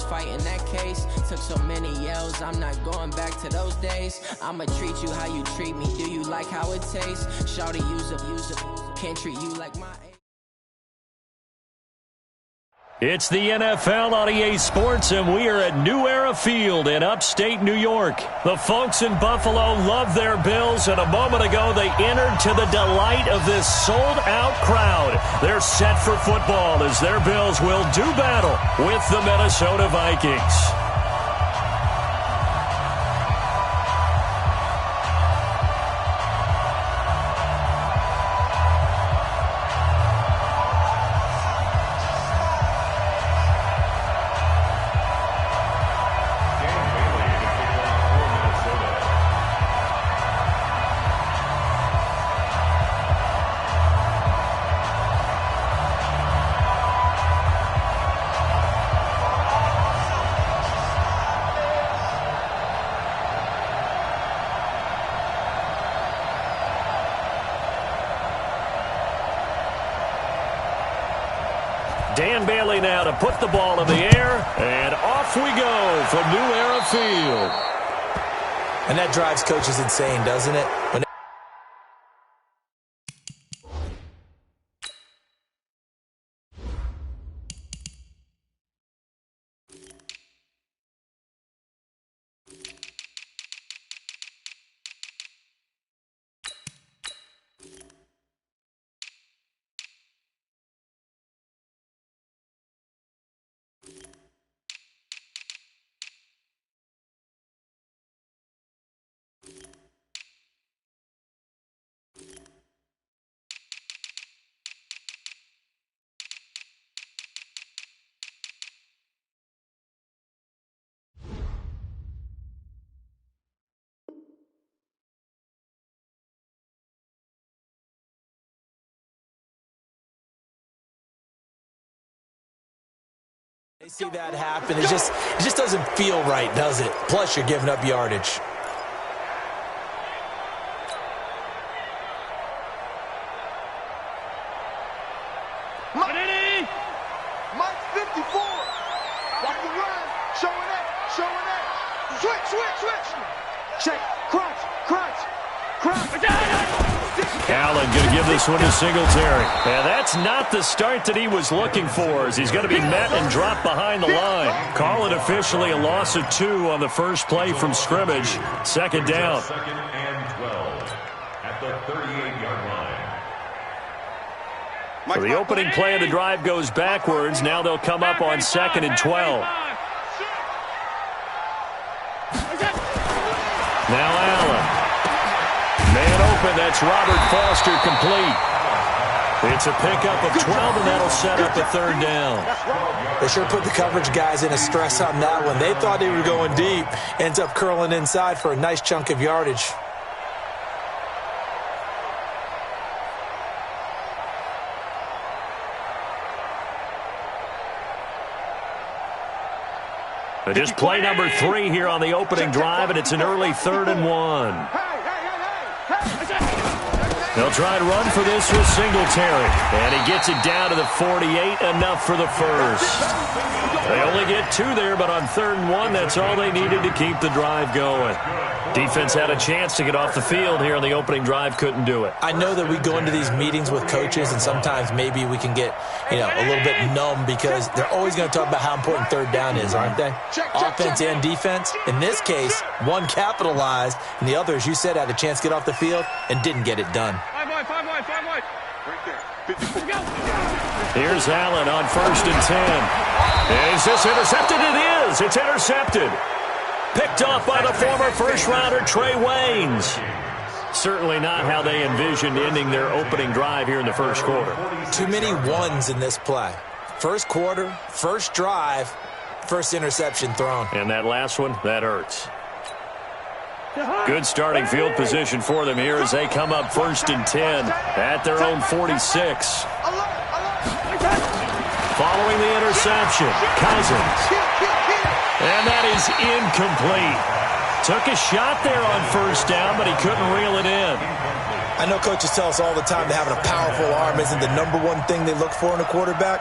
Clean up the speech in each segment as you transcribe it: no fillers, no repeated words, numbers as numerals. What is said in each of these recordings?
was fighting that case. Took so many yells, I'm not going back to those days. I'ma treat you how you treat me. Do you like how it tastes? Shawty, use up. Can't treat you like my... It's the NFL on EA Sports, and we are at New Era Field in upstate New York. The folks in Buffalo love their Bills, and a moment ago they entered to the delight of this sold-out crowd. They're set for football as their Bills will do battle with the Minnesota Vikings. Dan Bailey now to put the ball in the air, and off we go from New Era Field. And that drives coaches insane, doesn't it? They see that happen. It just doesn't feel right, does it? Plus, you're giving up yardage. Mike 54. Watch the run. Showing that. Switch. Check. Crunch. Allen going to give this one to Singletary. And that's not the start that he was looking for, as he's going to be met and dropped behind the line. Call it officially a loss of 2 on the first play from scrimmage. Second down. Second and 12 at the 38-yard line. So the opening play of the drive goes backwards. Now they'll come up on 2nd and 12. Now Allen. Man open, that's Robert Foster complete. It's a pickup of 12, and that'll set up a third down. They sure put the coverage guys in a stress on that one. They thought they were going deep. Ends up curling inside for a nice chunk of yardage. But just play number 3 here on the opening drive, and it's an early 3rd and 1. They'll try to run for this with Singletary. And he gets it down to the 48, enough for the first. They only get 2 there, but on 3rd and 1, that's all they needed to keep the drive going. Defense had a chance to get off the field here on the opening drive, couldn't do it. I know that we go into these meetings with coaches, and sometimes maybe we can get, a little bit numb because they're always going to talk about how important 3rd down is, aren't they? Offense and defense. In this case, one capitalized, and the other, as you said, had a chance to get off the field and didn't get it done. 5 wide. Right there. 54. Here's Allen on 1st and 10. Is this intercepted? It is. It's intercepted. Picked off by the former first-rounder Trey Waynes. Certainly not how they envisioned ending their opening drive here in the first quarter. Too many ones in this play. First quarter, first drive, first interception thrown. And that last one, that hurts. Good starting field position for them here as they come up 1st and 10 at their own 46. Following the interception, Cousins. And that is incomplete. Took a shot there on 1st down, but he couldn't reel it in. I know coaches tell us all the time that having a powerful arm isn't the #1 thing they look for in a quarterback.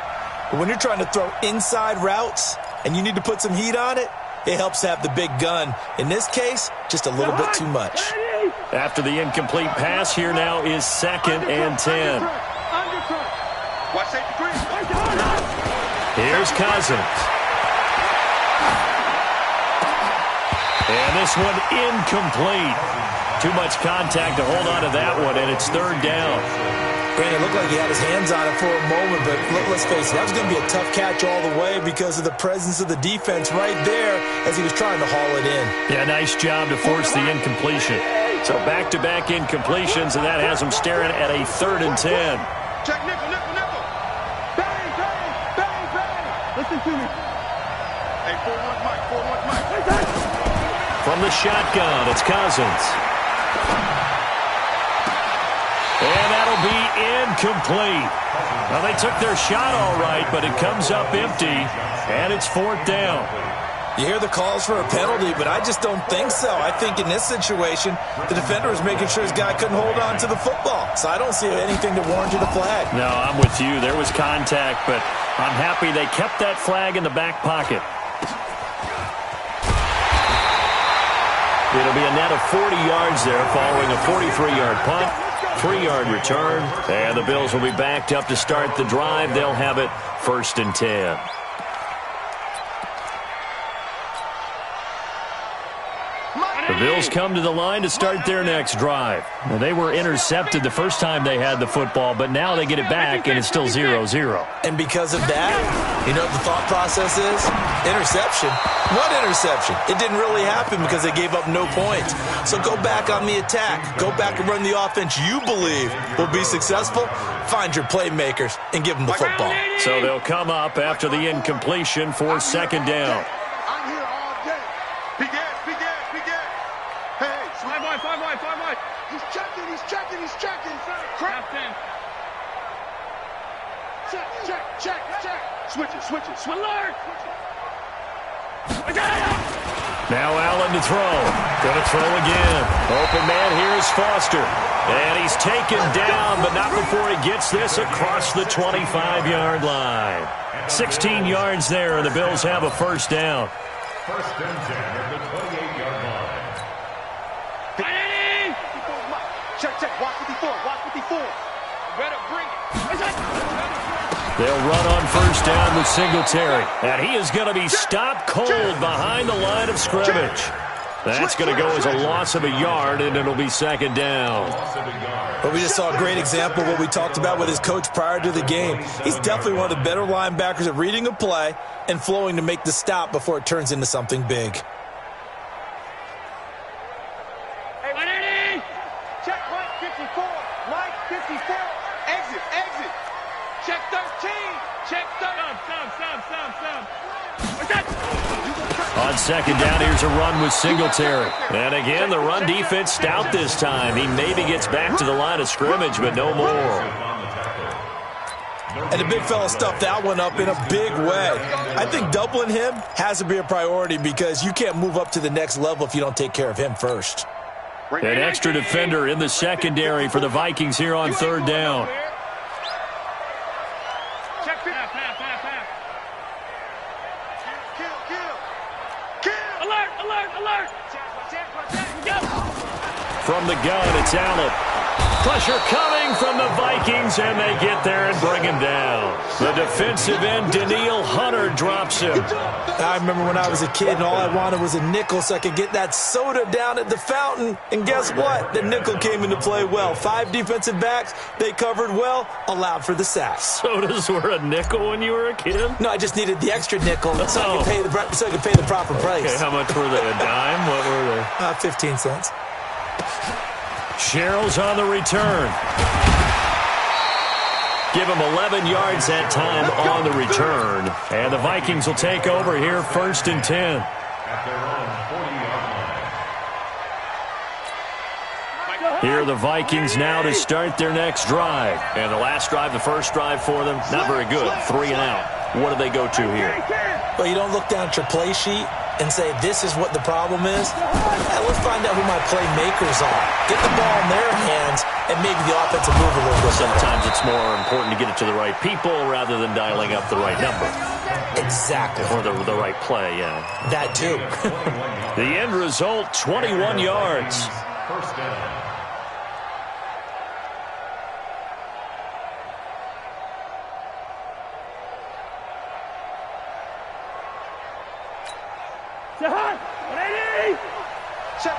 But when you're trying to throw inside routes and you need to put some heat on it, it helps to have the big gun. In this case, just a little bit too much. After the incomplete pass, here now is 2nd and 10. Watch safety green. Here's Cousins. And this one incomplete. Too much contact to hold on to that one, and it's 3rd down. Granted, it looked like he had his hands on it for a moment, but let's face it, that was going to be a tough catch all the way because of the presence of the defense right there as he was trying to haul it in. Yeah, nice job to force the incompletion. So back-to-back incompletions, and that has him staring at a 3rd and 10. Check nickel, nickel, nickel. Bang, bang, bang, bang. Listen to me. Hey, 4-1 Mike, 4-1 Mike. From the shotgun, it's Cousins. And that'll be incomplete. Well, they took their shot all right, but it comes up empty, and it's 4th down. You hear the calls for a penalty, but I just don't think so. I think in this situation, the defender was making sure his guy couldn't hold on to the football. So I don't see anything to warrant a flag. No, I'm with you. There was contact, but I'm happy they kept that flag in the back pocket. It'll be a net of 40 yards there following a 43-yard punt, 3-yard return, and the Bills will be backed up to start the drive. They'll have it 1st and 10. The Bills come to the line to start their next drive. Now, they were intercepted the first time they had the football, but now they get it back, and it's still 0-0. And because of that, you know what the thought process is? Interception. What interception? It didn't really happen because they gave up no points. So go back on the attack. Go back and run the offense you believe will be successful. Find your playmakers and give them the football. So they'll come up after the incompletion for 2nd down. I'm here all day. Big ass, big ass, big ass. Hey, 5 wide, 5 wide, 5 wide. He's checking, he's checking, he's checking. Captain. Check, check, check, check. Switch it, switch it. Alert. Now Allen to throw. Gonna throw again. Open man, here's Foster. And he's taken down, but not before he gets this across the 25-yard line. 16 yards there, and the Bills have a 1st down. 1st and 10 at the 28-yard line. Check, check. Watch 54, watch 54. Better bring it. They'll run on 1st down with Singletary. And he is going to be stopped cold behind the line of scrimmage. That's going to go as a loss of a yard, and it'll be 2nd down. But we just saw a great example of what we talked about with his coach prior to the game. He's definitely one of the better linebackers at reading a play and flowing to make the stop before it turns into something big. Hey, check Mike 54. Mike 54. Exit, exit. Check 13. Check 13. Stop. On 2nd down, here's a run with Singletary. And again, the run defense stout this time. He maybe gets back to the line of scrimmage, but no more. And the big fella stuffed that one up in a big way. I think doubling him has to be a priority because you can't move up to the next level if you don't take care of him first. An extra defender in the secondary for the Vikings here on 3rd down. From the gun, it's Allen. Pressure coming from the Vikings, and they get there and bring him down. The defensive end, Danielle Hunter, drops him. I remember when I was a kid and all I wanted was a nickel so I could get that soda down at the fountain. And guess what? The nickel came into play well. 5 defensive backs, they covered well, allowed for the sack. Sodas were a nickel when you were a kid? No, I just needed the extra nickel so I could pay the proper price. Okay, how much were they? A dime? What were they? 15 cents. Sherrill's on the return. Give him 11 yards that time on the return. And the Vikings will take over here 1st and 10. At their own 40-yard line. Here are the Vikings now to start their next drive. And the last drive, the first drive for them, not very good. 3 and out. What do they go to here? Well, you don't look down at your play sheet and say, this is what the problem is. Let's find out who my playmakers are. Get the ball in their hands and maybe the offensive move a little bit. Sometimes it's more important to get it to the right people rather than dialing up the right number. Exactly. Or the right play, yeah. That too. The end result, 21 yards. First down.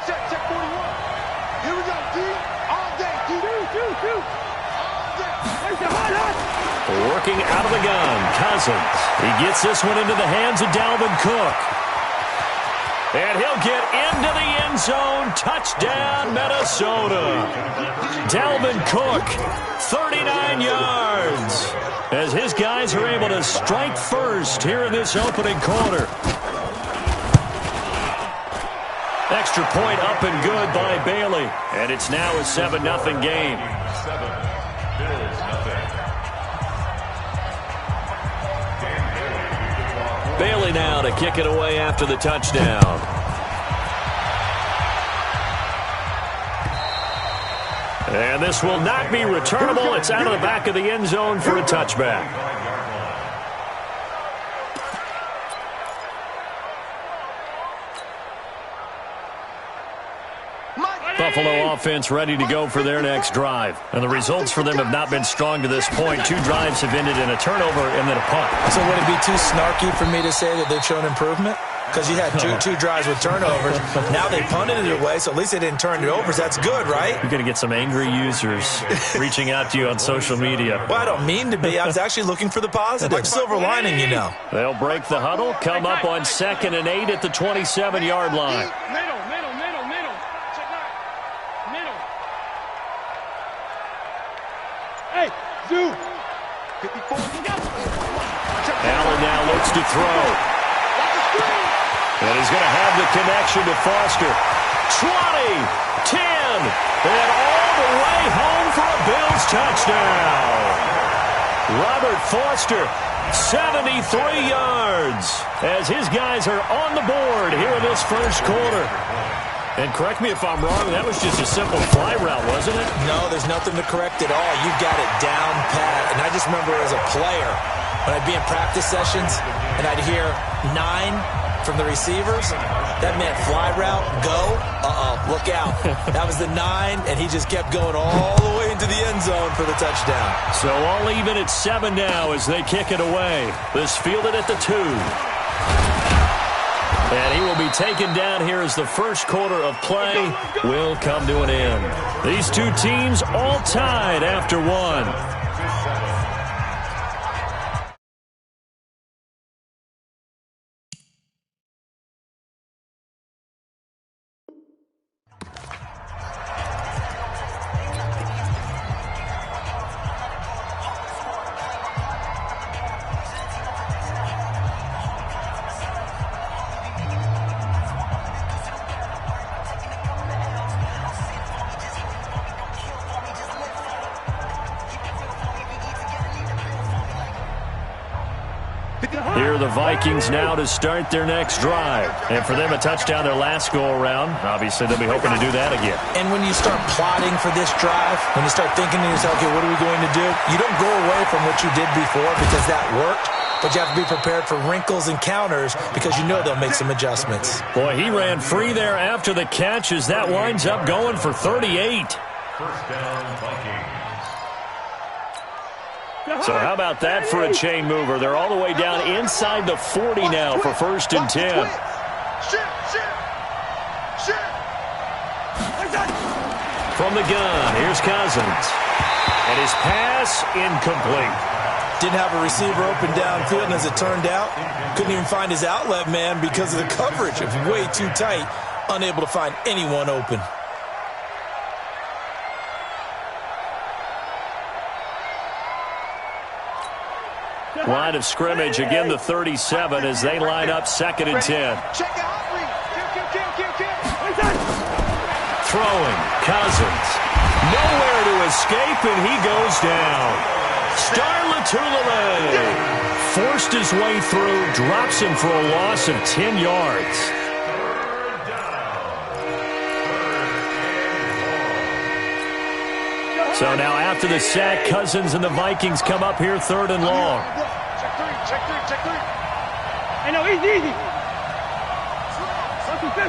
Check 41. Here we go, D. All day, D. Two. All day. Working out of the gun, Cousins. He gets this one into the hands of Dalvin Cook. And he'll get into the end zone. Touchdown, Minnesota. Dalvin Cook, 39 yards. As his guys are able to strike first here in this opening quarter. Extra point up and good by Bailey. And it's now a 7-0 game. 7, Bills nothing. Bailey now to kick it away after the touchdown. And this will not be returnable. It's out of the back of the end zone for a touchback. Buffalo offense ready to go for their next drive. And the results for them have not been strong to this point. 2 drives have ended in a turnover and then a punt. So would it be too snarky for me to say that they've shown improvement? Because you had two drives with turnovers. Now they punted it away, so at least they didn't turn it over. So that's good, right? You're going to get some angry users reaching out to you on social media. Well, I don't mean to be. I was actually looking for the positive. Silver lining, you know. They'll break the huddle, come up on 2nd and 8 at the 27-yard line. Middle. Hey, Zoo. 54. Allen now looks to throw. And he's going to have the connection to Foster. 20, 10, and all the way home for a Bills touchdown. Robert Foster, 73 yards, as his guys are on the board here in this first quarter. And correct me if I'm wrong, that was just a simple fly route, wasn't it? No, there's nothing to correct at all. You've got it down pat. And I just remember as a player, when I'd be in practice sessions, and I'd hear 9 from the receivers, that meant fly route, go, look out. That was the 9, and he just kept going all the way into the end zone for the touchdown. So all even at 7 now as they kick it away. This fielded at the 2. And he will be taken down here as the first quarter of play will come to an end. These two teams all tied after 1. Here are the Vikings now to start their next drive. And for them, a touchdown their last go-around. Obviously, they'll be hoping to do that again. And when you start plotting for this drive, when you start thinking to yourself, okay, what are we going to do? You don't go away from what you did before because that worked. But you have to be prepared for wrinkles and counters because you know they'll make some adjustments. Boy, he ran free there after the catch as that winds up going for 38. First down, Vikings. So how about that for a chain mover? They're all the way down inside the 40 now for 1st and 10. From the gun, here's Cousins. And his pass incomplete. Didn't have a receiver open downfield, and as it turned out, couldn't even find his outlet man because of the coverage. It was way too tight, unable to find anyone open. Line of scrimmage, again the 37 as they line up 2nd and 10. Throwing, Cousins. Nowhere to escape, and he goes down. Star Latulippe forced his way through, drops him for a loss of 10 yards. So now after the sack, Cousins and the Vikings come up here 3rd and long. Check three. Hey, no, easy. 50.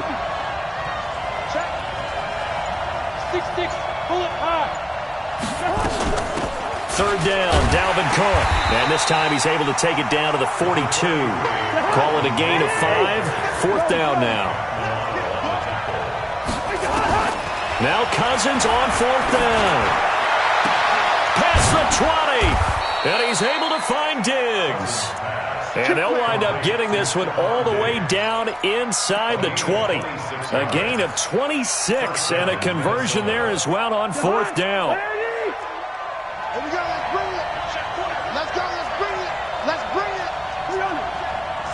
Check. 6-6. Pull it high. 3rd down, Dalvin Cook. And this time he's able to take it down to the 42. Call it a gain of 5. 4th down now. Now Cousins on 4th down. Past the 20. And he's able to find Diggs. And they'll wind up getting this one all the way down inside the 20. A gain of 26 and a conversion there as well on 4th down. Here we go, let's bring it. Let's go, let's bring it. Let's bring it. 300.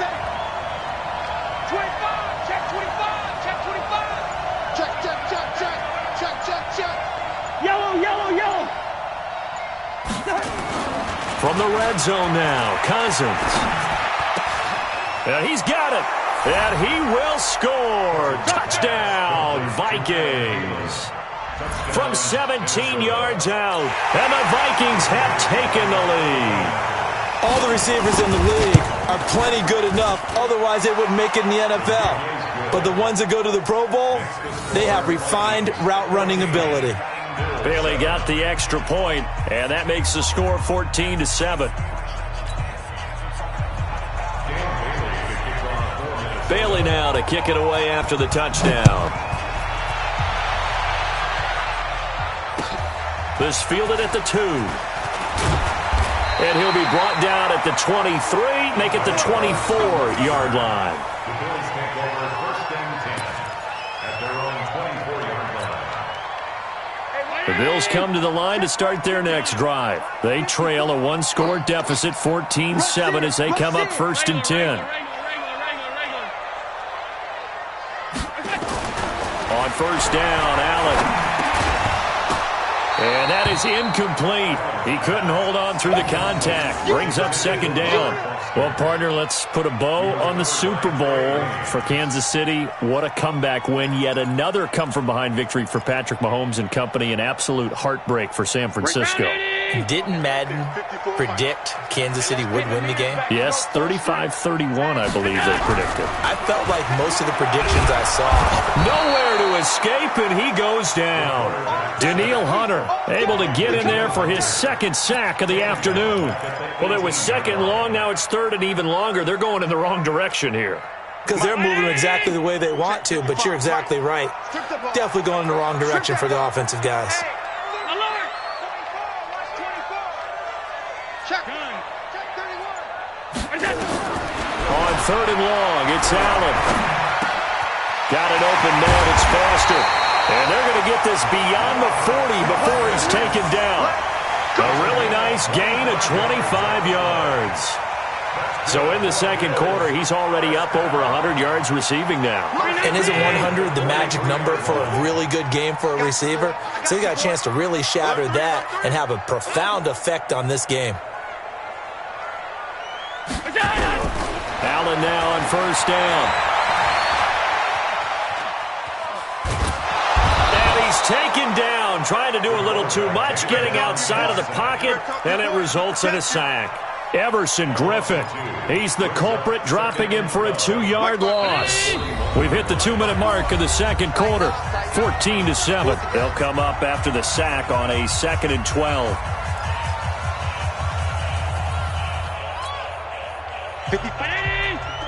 Set it. 25. Check 25. Check 25. Check. Yellow. From the red zone now, Cousins. And he's got it. And he will score. Touchdown, Vikings. From 17 yards out. And the Vikings have taken the lead. All the receivers in the league are plenty good enough. Otherwise, they wouldn't make it in the NFL. But the ones that go to the Pro Bowl, they have refined route running ability. Bailey got the extra point, and that makes the score 14-7. Bailey now to kick it away after the touchdown. This fielded at the 2. And he'll be brought down at the 23, make it the 24-yard line. The Bills take over 1st and 10 at their own 24-yard line. The Bills come to the line to start their next drive. They trail a 1-score deficit, 14-7, as they come up 1st and 10. On 1st down, Allen. And that is incomplete. He couldn't hold on through the contact. Brings up 2nd down. Well, partner, let's put a bow on the Super Bowl for Kansas City. What a comeback win. Yet another come-from-behind victory for Patrick Mahomes and company. An absolute heartbreak for San Francisco. Didn't Madden predict Kansas City would win the game? Yes, 35-31, I believe they predicted. I felt like most of the predictions I saw. Nowhere to escape, and he goes down. Danielle Hunter able to get in there for his 2nd sack of the afternoon. Well, it was 2nd long, now it's 3rd and even longer. They're going in the wrong direction here. Because they're moving exactly the way they want to, but you're exactly right. Definitely going in the wrong direction for the offensive guys. On 3rd and long, it's Allen. Got it open man, it's Foster. And they're going to get this beyond the 40 before he's taken down. A really nice gain of 25 yards. So in the 2nd quarter, he's already up over 100 yards receiving now. And isn't 100 the magic number for a really good game for a receiver? So he got a chance to really shatter that and have a profound effect on this game. Allen now on 1st down. And he's taken down, trying to do a little too much, getting outside of the pocket, and it results in a sack. Everson Griffin, he's the culprit, dropping him for a 2-yard loss. We've hit the 2-minute mark of the 2nd quarter, 14-7. They'll come up after the sack on a 2nd and 12.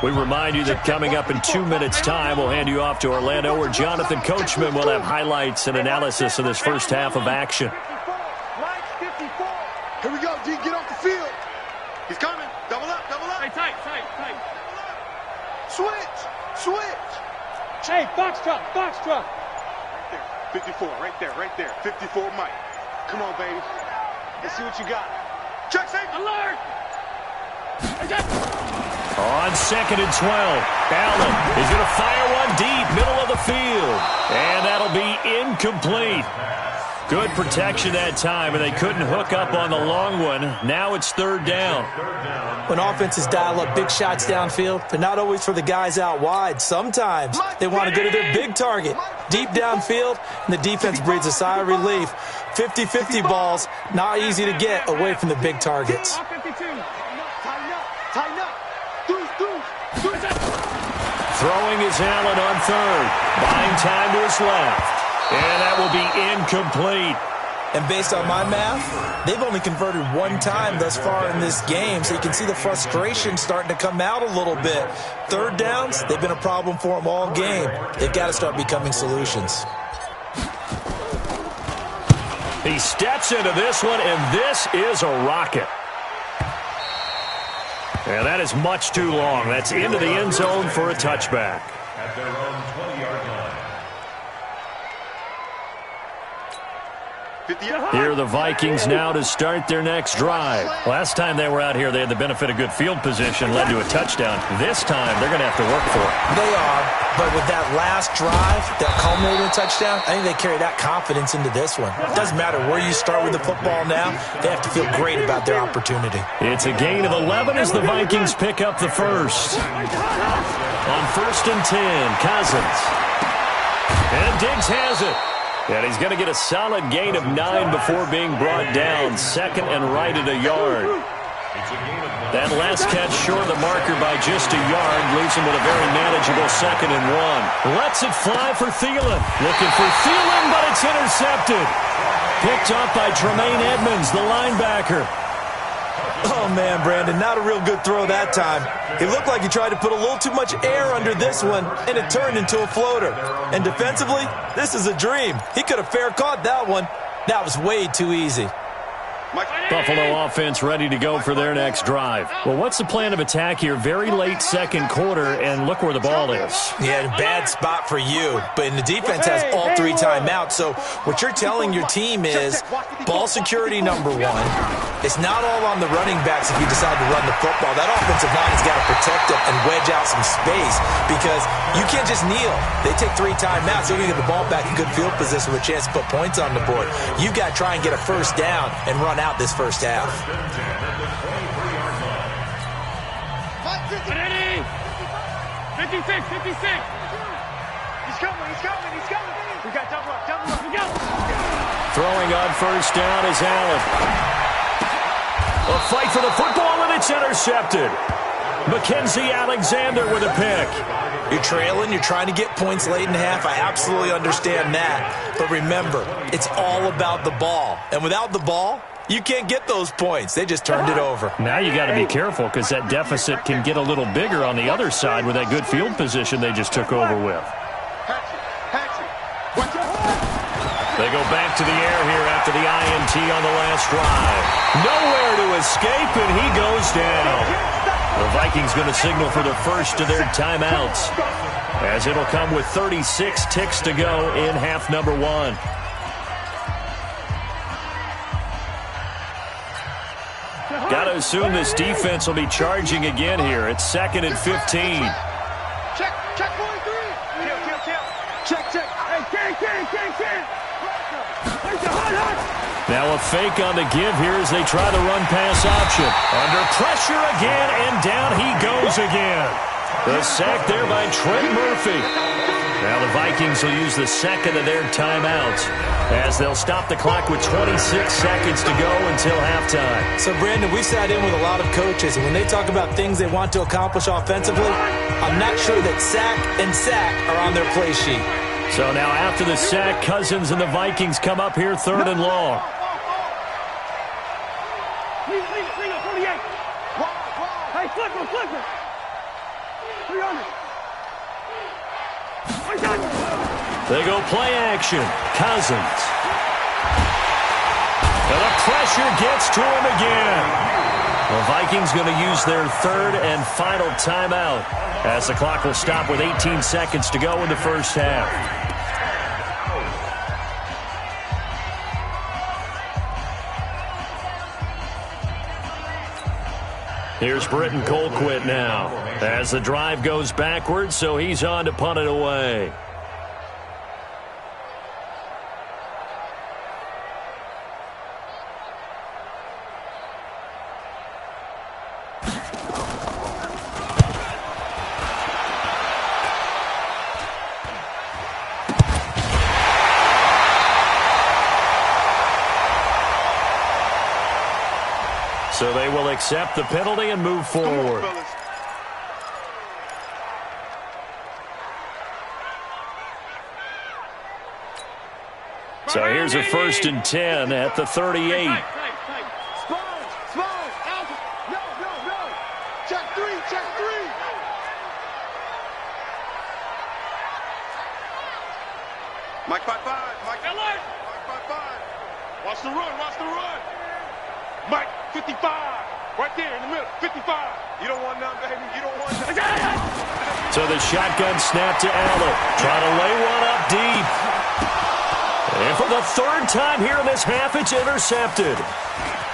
We remind you that coming up in 2 minutes' time, we'll hand you off to Orlando, where Jonathan Coachman will have highlights and analysis of this first half of action. Here we go, D, get off the field. He's coming. Double up. Hey, tight. Switch. Hey, box truck. 54, right there. 54, Mike. Come on, baby. Let's see what you got. Check, safe. Alert! On 2nd and 12, Allen is going to fire one deep, middle of the field. And that'll be incomplete. Good protection that time, and they couldn't hook up on the long one. Now it's third down. When offenses dial up big shots downfield, they're not always for the guys out wide. Sometimes they want to go to their big target, deep downfield, and the defense breathes a sigh of relief. 50-50 balls, not easy to get away from the big targets. Throwing is Allen on third. Buying time to his left. And that will be incomplete. And based on my math, they've only converted one time thus far in this game, so you can see the frustration starting to come out a little bit. Third downs, they've been a problem for them all game. They've got to start becoming solutions. He steps into this one, and this is a rocket. And that is much too long. That's into the end zone for a touchback. At their own 20-yard line. Here are the Vikings now to start their next drive. Last time they were out here, they had the benefit of good field position, led to a touchdown. This time, they're going to have to work for it. They are, but with that last drive that culminated in a touchdown, I think they carry that confidence into this one. It doesn't matter where you start with the football now, they have to feel great about their opportunity. It's a gain of 11 as the Vikings pick up the first. On 1st and 10, Cousins. And Diggs has it. And he's going to get a solid gain of 9 before being brought down. Second and right at a yard. That last catch short of the marker by just a yard leaves him with a very manageable 2nd and 1. Lets it fly for Thielen. Looking for Thielen, but it's intercepted. Picked up by Tremaine Edmonds, the linebacker. Oh, man, Brandon, not a real good throw that time. It looked like he tried to put a little too much air under this one, and it turned into a floater. And defensively, this is a dream. He could have fair caught that one. That was way too easy. Buffalo offense ready to go for their next drive. Well, what's the plan of attack here? Very late second quarter, and look where the ball is. Yeah, bad spot for you. But the defense has all 3 timeouts. So what you're telling your team is ball security number 1. It's not all on the running backs if you decide to run the football. That offensive line has got to protect them and wedge out some space because you can't just kneel. They take 3 timeouts. They're going to get the ball back in good field position with a chance to put points on the board. You've got to try and get a first down and run out this first half. 56. He's coming. We got double up. We go. Throwing on first down is Allen. A fight for the football, and it's intercepted. Mackenzie Alexander with a pick. You're trailing, you're trying to get points late in half. I absolutely understand that. But remember, it's all about the ball. And without the ball, you can't get those points. They just turned it over. Now you got to be careful because that deficit can get a little bigger on the other side with that good field position they just took over with. They go back to the air here after the INT on the last drive. Nowhere to escape, and he goes down. The Vikings going to signal for the first of their timeouts, as it'll come with 36 ticks to go in half number 1. Got to assume this defense will be charging again here. It's 2nd and 15. Check, 43. Check. Hey, Now a fake on the give here as they try the run-pass option. Under pressure again, and down he goes again. The sack there by Trent Murphy. Now the Vikings will use the second of their timeouts as they'll stop the clock with 26 seconds to go until halftime. So, Brandon, we sat in with a lot of coaches, and when they talk about things they want to accomplish offensively, I'm not sure that sack and sack are on their play sheet. So now after the sack, Cousins and the Vikings come up here 3rd and long. Hey, flipper. 300. They go play action. Cousins. And the pressure gets to him again. The Vikings going to use their 3rd and final timeout as the clock will stop with 18 seconds to go in the first half. Here's Britton Colquitt now as the drive goes backwards, so he's on to punt it away. accept the penalty and move forward. So here's a 1st and 10 at the 38. Mike by 5. Mike by 5. Watch the run. Watch the run. Mike, 55. Right there in the middle. 55. You don't want none, baby. You don't want none. So the shotgun snap to Allen. Trying to lay one up deep. And for the 3rd time here in this half, it's intercepted.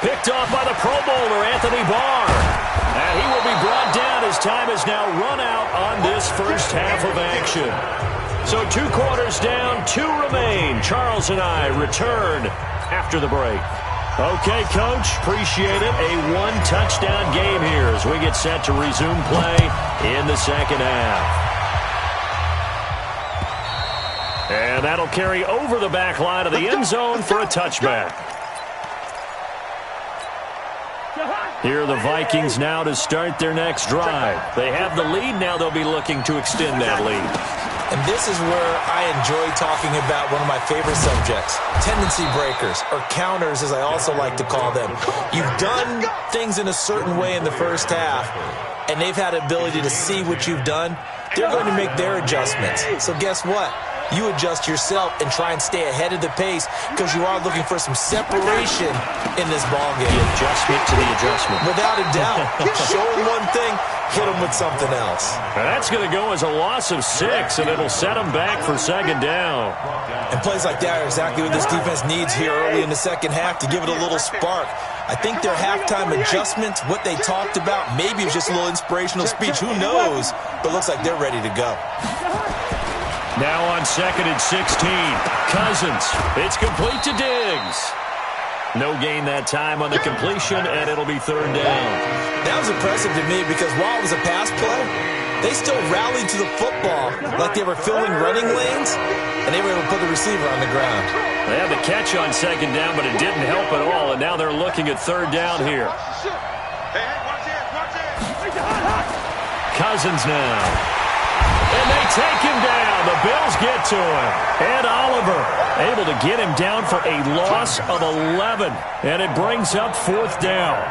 Picked off by the Pro Bowler, Anthony Barr. And he will be brought down as time has now run out on this first half of action. So 2 quarters down, 2 remain. Charles and I return after the break. Okay, Coach, appreciate it. A 1-touchdown game here as we get set to resume play in the second half. And that'll carry over the back line of the end zone for a touchback. Here are the Vikings now to start their next drive. They have the lead now. They'll be looking to extend that lead. And this is where I enjoy talking about one of my favorite subjects, tendency breakers, or counters as I also like to call them. You've done things in a certain way in the first half, and they've had the ability to see what you've done. They're going to make their adjustments. So guess what? You adjust yourself and try and stay ahead of the pace because you are looking for some separation in this ballgame. The adjustment to the adjustment. Without a doubt. Show them one thing, hit them with something else. Now that's going to go as a loss of 6, and it'll set them back for 2nd down. And plays like that are exactly what this defense needs here early in the second half to give it a little spark. I think their halftime adjustments, what they talked about, maybe it was just a little inspirational speech. Who knows? But it looks like they're ready to go. Now on 2nd and 16. Cousins. It's complete to Diggs. No gain that time on the completion, and it'll be 3rd down. That was impressive to me because while it was a pass play, they still rallied to the football like they were filling running lanes, and they were able to put the receiver on the ground. They had the catch on 2nd down, but it didn't help at all, and now they're looking at 3rd down here. Hey, watch it. Cousins now. And they take him down. The Bills get to him. And Oliver able to get him down for a loss of 11. And it brings up 4th down.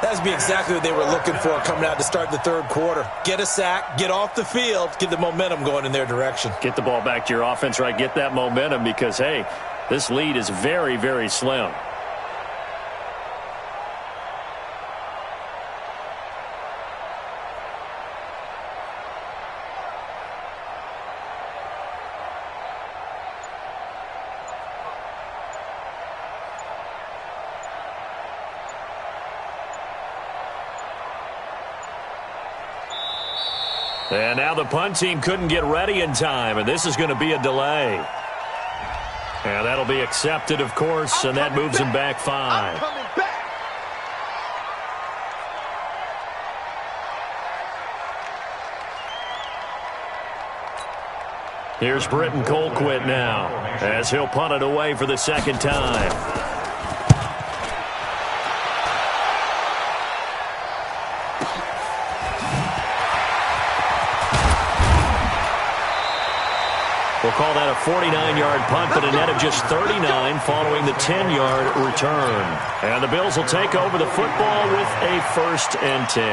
That would be exactly what they were looking for coming out to start the 3rd quarter. Get a sack, get off the field, get the momentum going in their direction. Get the ball back to your offense, right? Get that momentum because, hey, this lead is very, very slim. And now the punt team couldn't get ready in time, and this is going to be a delay. And that'll be accepted, of course, and that moves him back 5. Here's Britton Colquitt now, as he'll punt it away for the 2nd time. We'll call that a 49-yard punt, but a net of just 39 following the 10-yard return. And the Bills will take over the football with a 1st and 10.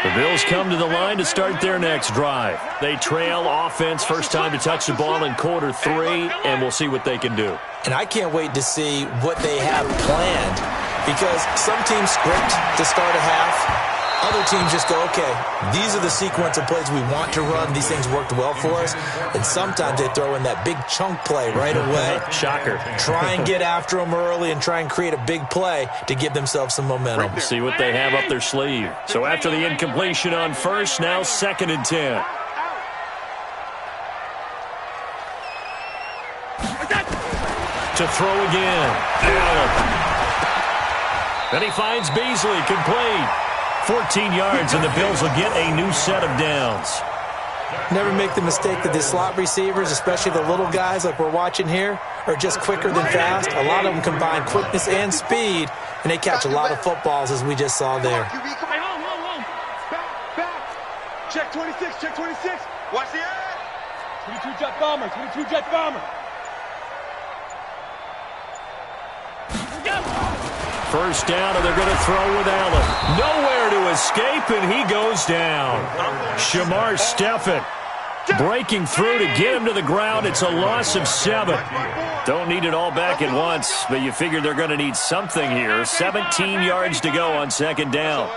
The Bills come to the line to start their next drive. They trail offense, first time to touch the ball in quarter 3, and we'll see what they can do. And I can't wait to see what they have planned because some teams script to start a half. Other teams just go, okay, these are the sequence of plays we want to run. These things worked well for us. And sometimes they throw in that big chunk play right away. Shocker. Try and get after them early and try and create a big play to give themselves some momentum. See what they have up their sleeve. So after the incompletion on 1st, now 2nd and 10. To throw again. And he finds Beasley, complete. 14 yards, and the Bills will get a new set of downs. Never make the mistake that the slot receivers, especially the little guys like we're watching here, are just quicker than fast. A lot of them combine quickness and speed, and they catch a lot of footballs, as we just saw there. Hey, hold. Back. Check 26, check 26. Watch the edge. 22 jet bomber, 22 jet bomber. First down, and they're going to throw with Allen. Nowhere to escape, and he goes down. Shamar Stephen breaking through to get him to the ground. It's a loss of 7. Don't need it all back at once, but you figure they're going to need something here. 17 yards to go on second down.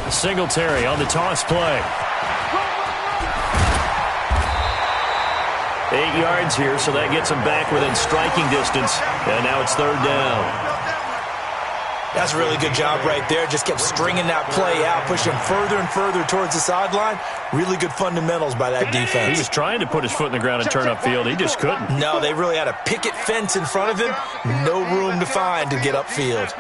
Singletary on the toss play. 8 yards here, so that gets him back within striking distance. And now it's third down. That's a really good job right there. Just kept stringing that play out, pushing further and further towards the sideline. Really good fundamentals by that defense. He was trying to put his foot in the ground and turn upfield. He just couldn't. No, they really had a picket fence in front of him. No room to find to get upfield.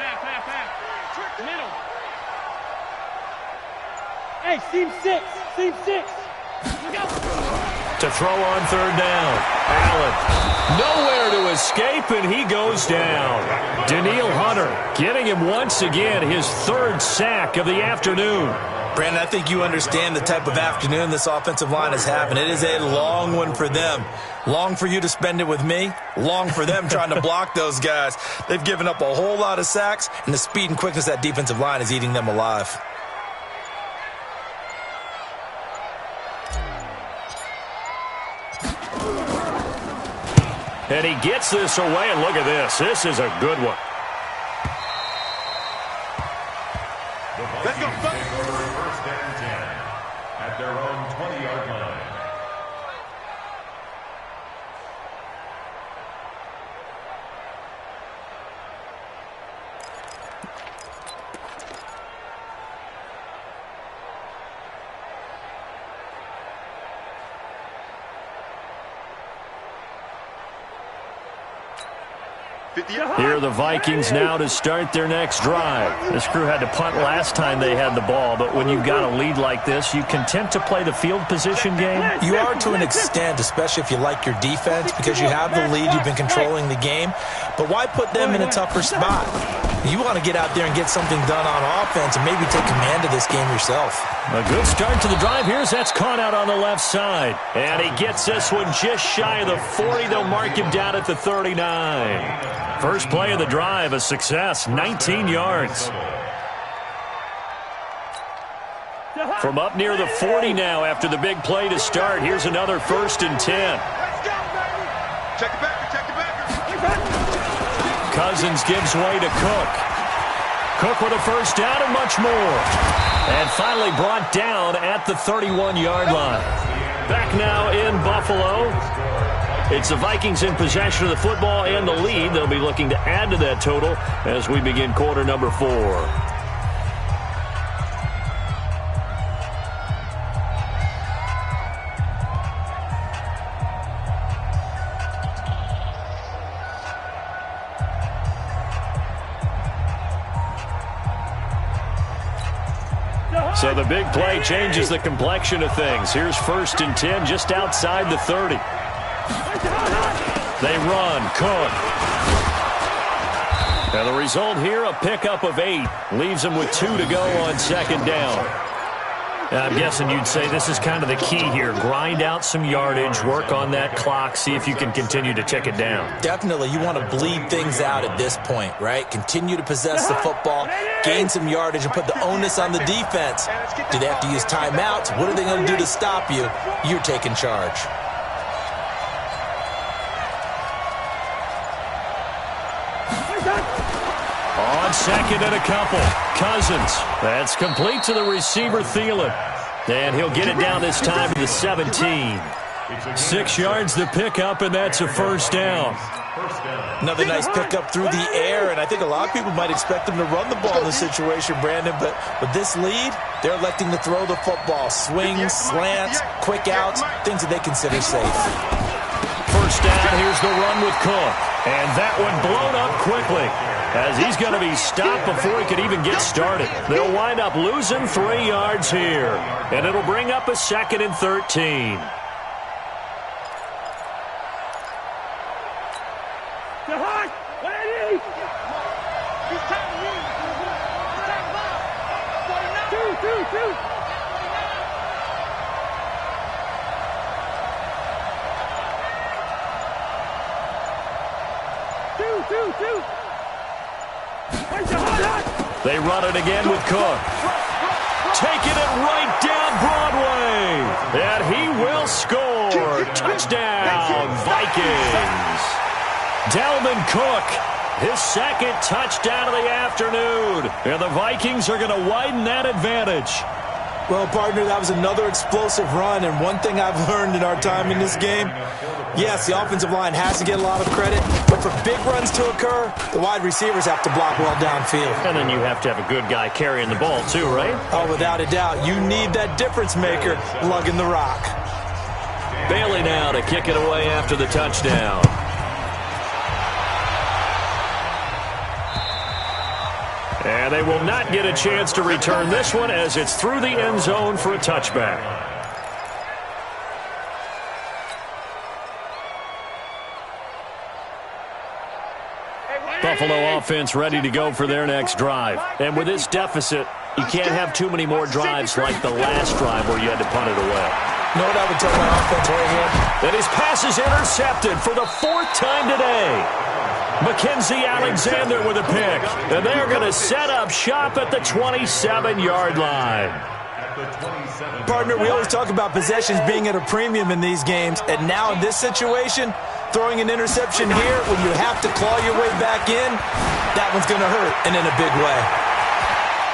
Hey, seam 6, seam 6. To throw on third down. Allen. Nowhere to escape, and he goes down. Daniil Hunter getting him once again, his third sack of the afternoon. Brandon, I think you understand the type of afternoon this offensive line is having. It is a long one for them. Long for you to spend it with me. Long for them trying to block those guys. They've given up a whole lot of sacks, and the speed and quickness of that defensive line is eating them alive. And he gets this away, and look at this. This is a good one. Let's go. Take over first and 10 at their own 20-yard line. Here are the Vikings now to start their next drive. This crew had to punt last time they had the ball, but when you've got a lead like this, you content to play the field position game? You are to an extent, especially if you like your defense, because you have the lead, you've been controlling the game. But why put them in a tougher spot? You want to get out there and get something done on offense and maybe take command of this game yourself. A good start to the drive. Here's that's caught out on the left side. And he gets this one just shy of the 40. They'll mark him down at the 39. First play of the drive, a success, 19 yards. From up near the 40 now after the big play to start. Here's another 1st and 10. Let's go, baby. Check it back, check it back. Cousins gives way to Cook. Cook with a first down and much more. And finally brought down at the 31-yard line. Back now in Buffalo. It's the Vikings in possession of the football and the lead. They'll be looking to add to that total as we begin quarter number 4. So the big play changes the complexion of things. Here's 1st and 10 just outside the 30. They run. Cook. And the result here, a pickup of 8. Leaves them with 2 to go on second down. I'm guessing you'd say this is kind of the key here. Grind out some yardage, work on that clock, see if you can continue to tick it down. Definitely. You want to bleed things out at this point, right? Continue to possess the football, gain some yardage, and put the onus on the defense. Do they have to use timeouts? What are they going to do to stop you? You're taking charge. On second and a couple. Cousins. That's complete to the receiver, Thielen. And he'll get it down this time to the 17. 6 yards the pickup, and that's a first down. Another nice pickup through the air, and I think a lot of people might expect them to run the ball in this situation, Brandon, but with this lead, they're electing to throw the football. Swings, slants, quick outs, things that they consider safe. First down, here's the run with Cook. And that one blown up quickly as he's going to be stopped before he could even get started. They'll wind up losing 3 yards here, and it'll bring up a 2nd and 13. They run it again with Cook. Taking it right down Broadway. And he will score. Touchdown, Vikings. Dalvin Cook, his second touchdown of the afternoon. And the Vikings are going to widen that advantage. Well, partner, that was another explosive run, and one thing I've learned in our time in this game, yes, the offensive line has to get a lot of credit, but for big runs to occur, the wide receivers have to block well downfield. And then you have to have a good guy carrying the ball too, right? Oh, without a doubt. You need that difference maker lugging the rock. Bailey now to kick it away after the touchdown. And they will not get a chance to return this one as it's through the end zone for a touchback. Buffalo offense ready to go for their next drive. And with this deficit, you can't have too many more drives like the last drive where you had to punt it away. You know what I would tell my offense right here? And his pass is intercepted for the fourth time today. Mackenzie Alexander with a pick. And they're going to set up shop at the 27-yard line. Partner, we always talk about possessions being at a premium in these games. And now in this situation, throwing an interception here when you have to claw your way back in, that one's going to hurt, and in a big way.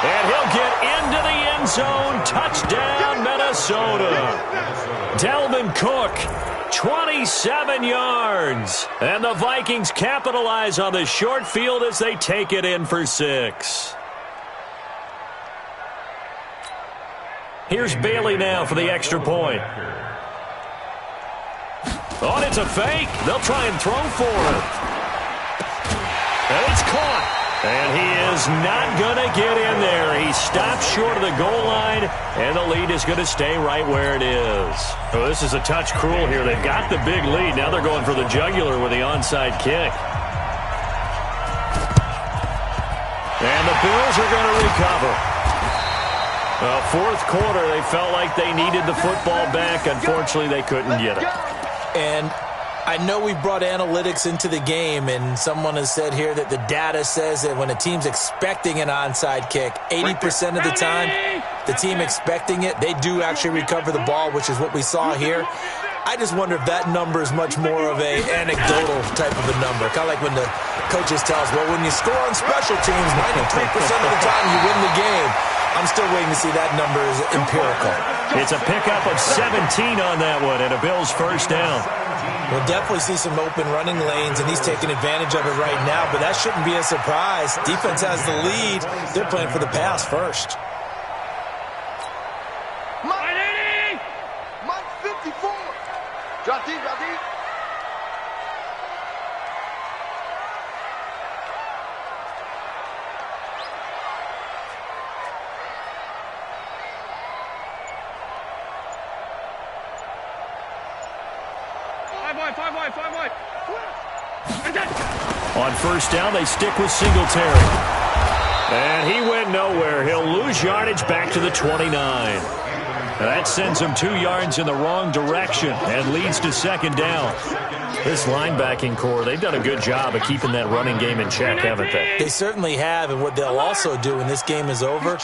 And he'll get into the end zone. Touchdown, Minnesota. Dalvin Cook, 27 yards. And the Vikings capitalize on the short field as they take it in for 6. Here's Bailey now for the extra point. Oh, and it's a fake. They'll try and throw for it. And it's caught. And he is not going to get in there. He stops short of the goal line, and the lead is going to stay right where it is. Oh, this is a touch cruel here. They've got the big lead. Now they're going for the jugular with the onside kick. And the Bills are going to recover. Fourth quarter, they felt like they needed the football back. Unfortunately, they couldn't get it. And I know we brought analytics into the game, and someone has said here that the data says that when a team's expecting an onside kick, 80% of the time, the team expecting it, they do actually recover the ball, which is what we saw here. I just wonder if that number is much more of an anecdotal type of a number. Kind of like when the coaches tell us, well, when you score on special teams, 93% of the time you win the game. I'm still waiting to see that number is empirical. It's a pickup of 17 on that one and a Bills first down. We'll definitely see some open running lanes, and he's taking advantage of it right now, but that shouldn't be a surprise. Defense has the lead. They're playing for the pass first. Mike 54. Drop deep, drop deep. Five wide. On first down, they stick with Singletary. And he went nowhere. He'll lose yardage back to the 29. And that sends him 2 yards in the wrong direction and leads to second down. This linebacking core, they've done a good job of keeping that running game in check, haven't they? They certainly have, and what they'll also do when this game is over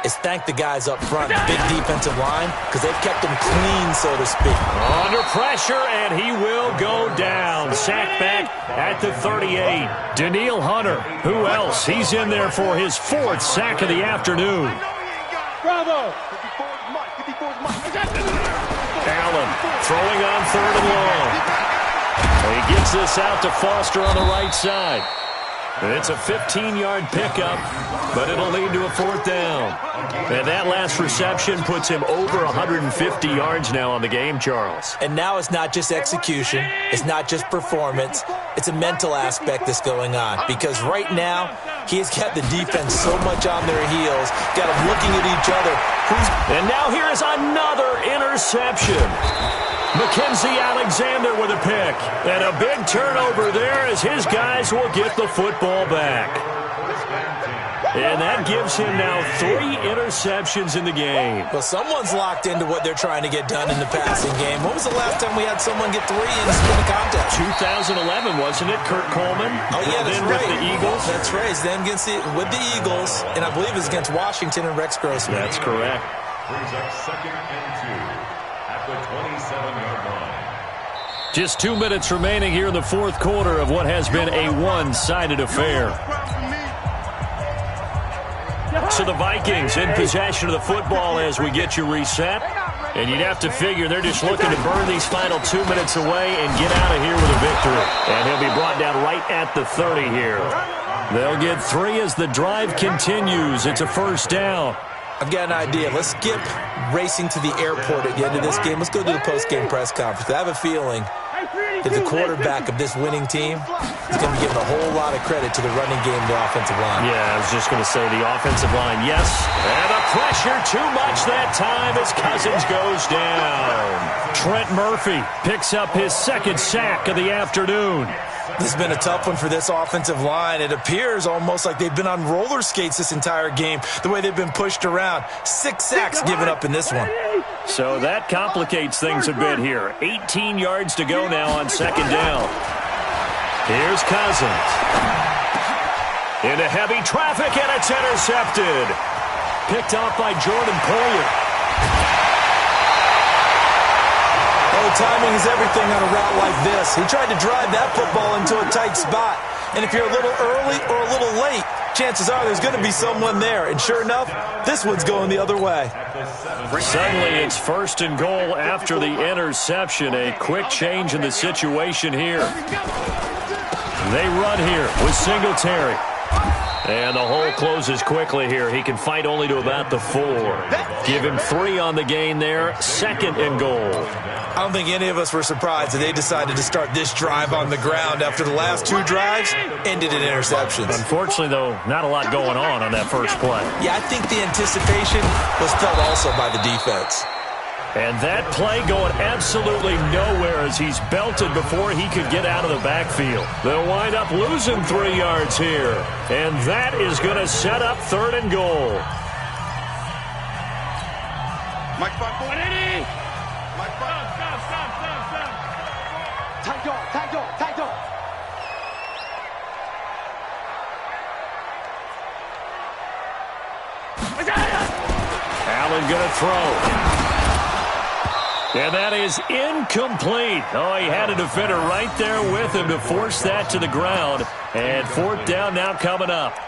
is thank the guys up front, big defensive line, because they've kept them clean, so to speak. Under pressure, and he will go down. Sacked back at the 38. Daniil Hunter, who else? He's in there for his 4th sack of the afternoon. Bravo! Allen throwing on 3rd and long. He gets this out to Foster on the right side. And it's a 15-yard pickup, but it'll lead to a 4th down. And that last reception puts him over 150 yards now on the game, Charles. And now it's not just execution. It's not just performance. It's a mental aspect that's going on. Because right now, he has got the defense so much on their heels, got them looking at each other. And now here is another interception. Mackenzie Alexander with a pick. And a big turnover there as his guys will get the football back. And that gives him now 3 interceptions in the game. Well, someone's locked into what they're trying to get done in the passing game. When was the last time we had someone get 3 in the contest? 2011, wasn't it, Kurt Coleman? Oh, yeah, that's then right. With the Eagles. That's right. Then with the Eagles, and I believe it was against Washington and Rex Grossman. That's correct. Brings up 2nd and 2 at the 27-yard line. Just 2 minutes remaining here in the fourth quarter of what has been a one-sided affair. So the Vikings in possession of the football as we get you reset. And you'd have to figure they're just looking to burn these final 2 minutes away and get out of here with a victory. And he'll be brought down right at the 30 here. They'll get 3 as the drive continues. It's a first down. I've got an idea. Let's skip racing to the airport at the end of this game. Let's go to the post-game press conference. I have a feeling that the quarterback of this winning team is going to be given a whole lot of credit to the running game and the offensive line. Yeah, I was just going to say the offensive line, yes. And the pressure too much that time as Cousins goes down. Trent Murphy picks up his 2nd sack of the afternoon. This has been a tough one for this offensive line. It appears almost like they've been on roller skates this entire game, the way they've been pushed around. 6 sacks given up in this one. So that complicates things a bit here. 18 yards to go now on 2nd down. Here's Cousins. Into heavy traffic, and it's intercepted. Picked off by Jordan Poyer. Oh, timing is everything on a route like this. He tried to drive that football into a tight spot. And if you're a little early or a little late, chances are there's going to be someone there. And sure enough, this one's going the other way. Suddenly it's 1st and goal after the interception. A quick change in the situation here. They run here with Singletary. And the hole closes quickly here. He can fight only to about the 4. Give him 3 on the gain there. 2nd and goal. I don't think any of us were surprised that they decided to start this drive on the ground after the last 2 drives ended in interceptions. Unfortunately, though, not a lot going on that first play. Yeah, I think the anticipation was felt also by the defense. And that play going absolutely nowhere as he's belted before he could get out of the backfield. They'll wind up losing 3 yards here. And that is going to set up 3rd and goal. Mike 5-4. Mike 5. Tight dog. Allen going to throw. And that is incomplete. Oh, he had a defender right there with him to force that to the ground. And 4th down now coming up.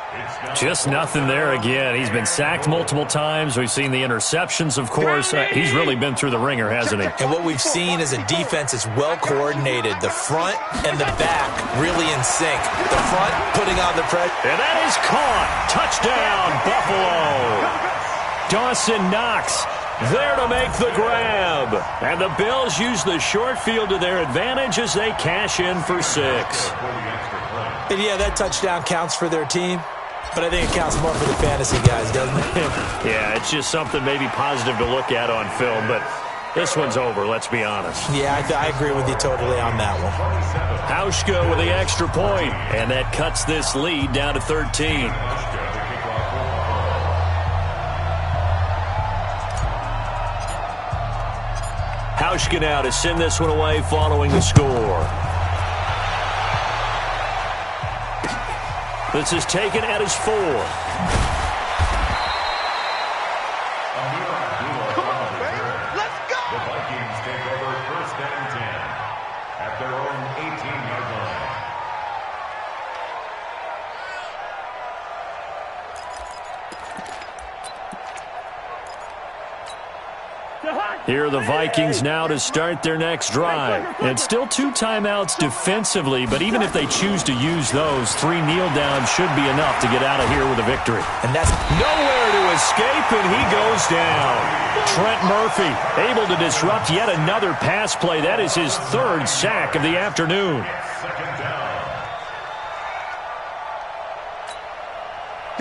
Just nothing there again. He's been sacked multiple times. We've seen the interceptions, of course. He's really been through the ringer, hasn't he? And what we've seen is a defense that's well coordinated. The front and the back really in sync. The front putting on the pressure. And that is caught. Touchdown, Buffalo. Dawson Knox there to make the grab. And the Bills use the short field to their advantage as they cash in for 6. And yeah, that touchdown counts for their team, but I think it counts more for the fantasy guys, doesn't it? Yeah, it's just something maybe positive to look at on film, but this one's over, let's be honest. Yeah, I agree with you totally on that one. Hauschka with the extra point, and that cuts this lead down to 13. Hauschka now to send this one away following the score. This is taken at his 4. Come on, baby. Let's go. The Vikings take over 1st and 10 at their own 18-yard line. Here are the Vikings now to start their next drive. And still 2 timeouts defensively, but even if they choose to use those, 3 kneel downs should be enough to get out of here with a victory. And that's nowhere to escape, and he goes down. Trent Murphy able to disrupt yet another pass play. That is his 3rd sack of the afternoon.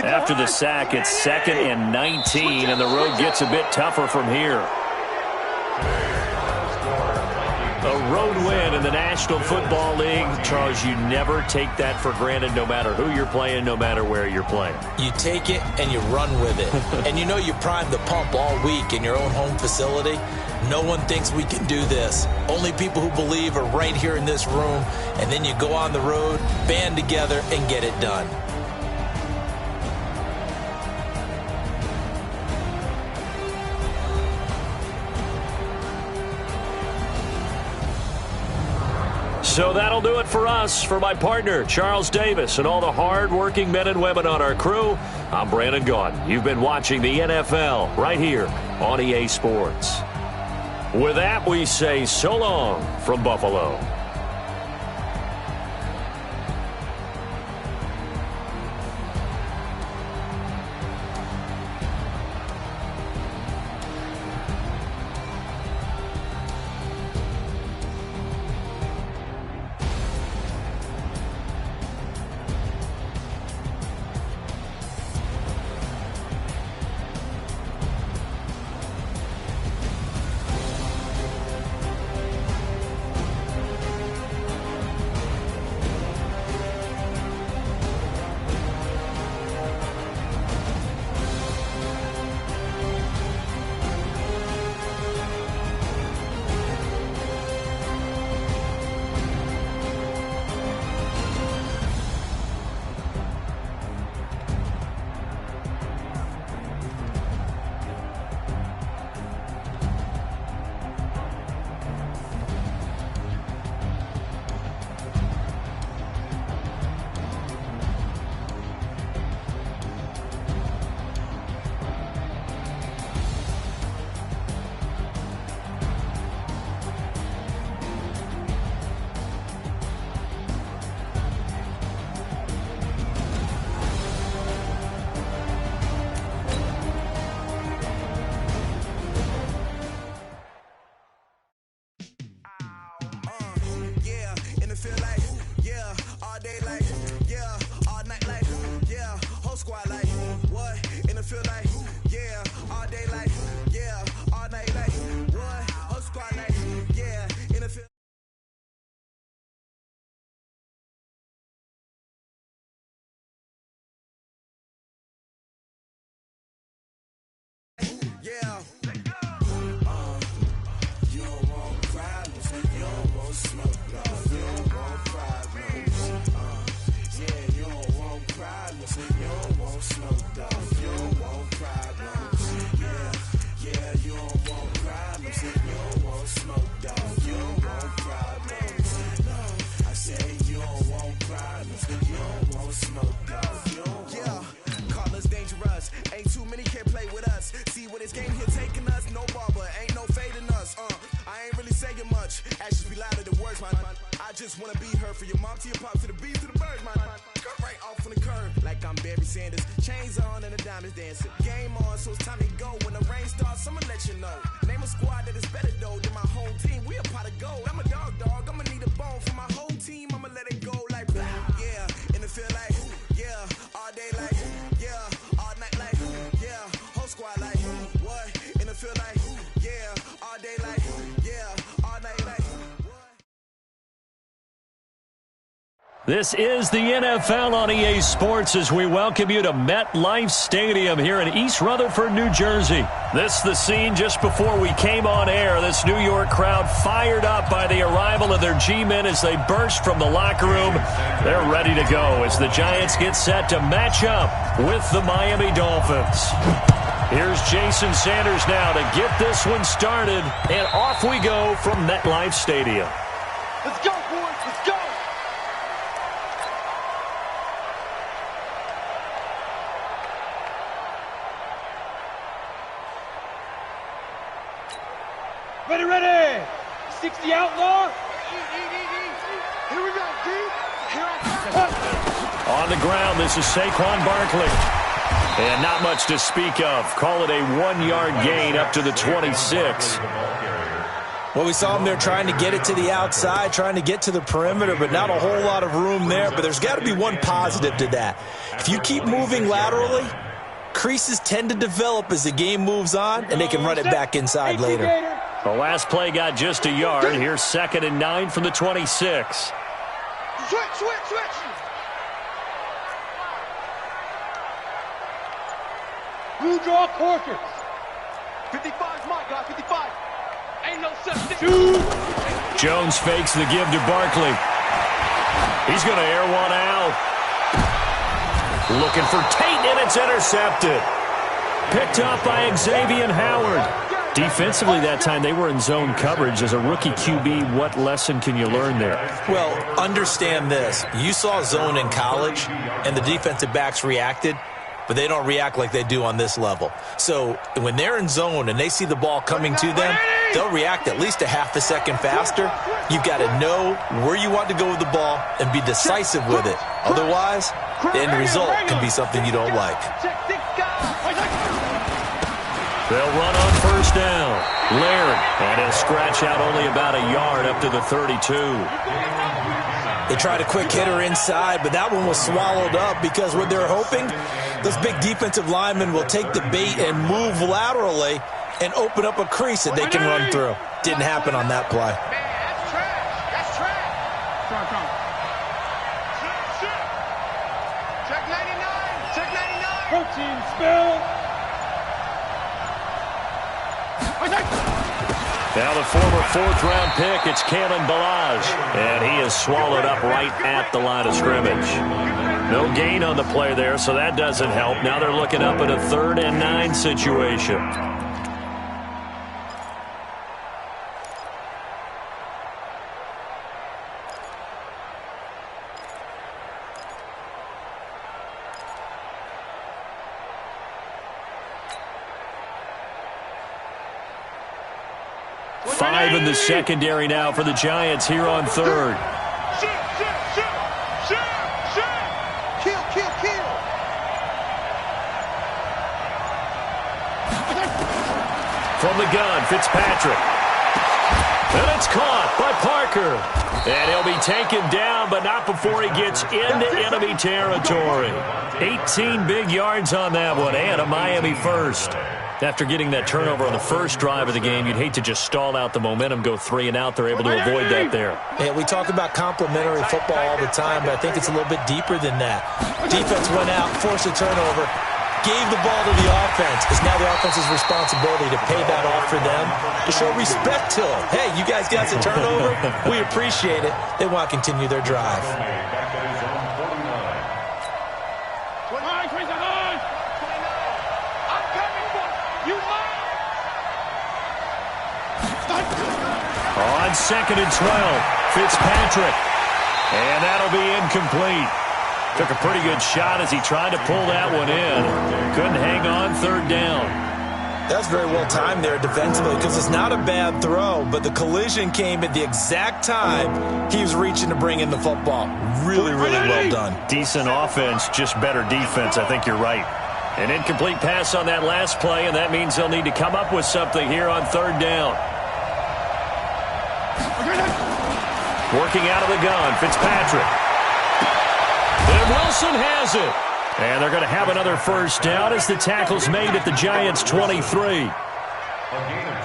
After the sack, it's 2nd and 19, and the road gets a bit tougher from here. A road win, and the National Football League, Charles, you never take that for granted no matter who you're playing, no matter where you're playing. You take it and you run with it. And you know you primed the pump all week in your own home facility. No one thinks we can do this. Only people who believe are right here in this room. And then you go on the road, band together, and get it done. So that'll do it for us. For my partner, Charles Davis, and all the hard-working men and women on our crew, I'm Brandon Gaudin. You've been watching the NFL right here on EA Sports. With that, we say so long from Buffalo. This is the NFL on EA Sports as we welcome you to MetLife Stadium here in East Rutherford, New Jersey. This is the scene just before we came on air. This New York crowd fired up by the arrival of their G-men as they burst from the locker room. They're ready to go as the Giants get set to match up with the Miami Dolphins. Here's Jason Sanders now to get this one started, and off we go from MetLife Stadium. Let's go, boys. Let's go. Ready. 60 outlaw. Here we go, D. On the ground, this is Saquon Barkley. And not much to speak of. Call it a 1-yard gain up to the 26. Well, we saw him there trying to get it to the outside, trying to get to the perimeter, but not a whole lot of room there. But there's got to be one positive to that. If you keep moving laterally, creases tend to develop as the game moves on, and they can run it back inside later. The last play got just a yard. Here's 2nd and 9 from the 26. Switch. Blue draw Corker. 55's my guy, 55. Ain't no such thing. Jones fakes the give to Barkley. He's going to air one out. Looking for Tate, and it's intercepted. Picked up by Xavier Howard. Defensively that time, they were in zone coverage. As a rookie QB, what lesson can you learn there? Well, understand this. You saw zone in college, and the defensive backs reacted, but they don't react like they do on this level. So when they're in zone and they see the ball coming to them, they'll react at least a half a second faster. You've got to know where you want to go with the ball and be decisive with it. Otherwise, the end result can be something you don't like. They'll run on 1st down. Laird, and he'll scratch out only about a yard up to the 32. They tried a quick hitter inside, but that one was swallowed up because what they're hoping, those big defensive linemen will take the bait and move laterally and open up a crease that they can run through. Didn't happen on that play. Man, that's trash. That's trash. Come. Check 99. Check 99. Protein spill. Now the former 4th-round pick, it's Kalen Ballage, and he is swallowed up right at the line of scrimmage. No gain on the play there, so that doesn't help. Now they're looking up at a 3rd and 9 situation. Five in the secondary now for the Giants here on 3rd. Kill. From the gun, Fitzpatrick. And it's caught by Parker. And he'll be taken down, but not before he gets into enemy territory. 18 big yards on that one, and a Miami first. After getting that turnover on the first drive of the game, you'd hate to just stall out the momentum, go 3 and out. They're able to avoid that there. Yeah, we talk about complementary football all the time, but I think it's a little bit deeper than that. Defense went out, forced a turnover, gave the ball to the offense. It's now the offense's responsibility to pay that off for them, to show respect to them. Hey, you guys got a turnover? We appreciate it. They want to continue their drive. On 2nd and 12, Fitzpatrick. And that'll be incomplete. Took a pretty good shot as he tried to pull that one in. Couldn't hang on 3rd down. That's very well timed there defensively because it's not a bad throw, but the collision came at the exact time he was reaching to bring in the football. Really, really well done. Decent offense, just better defense. I think you're right. An incomplete pass on that last play, and that means they'll need to come up with something here on 3rd down. Working out of the gun, Fitzpatrick. And Wilson has it. And they're going to have another 1st down as the tackle's made at the Giants' 23.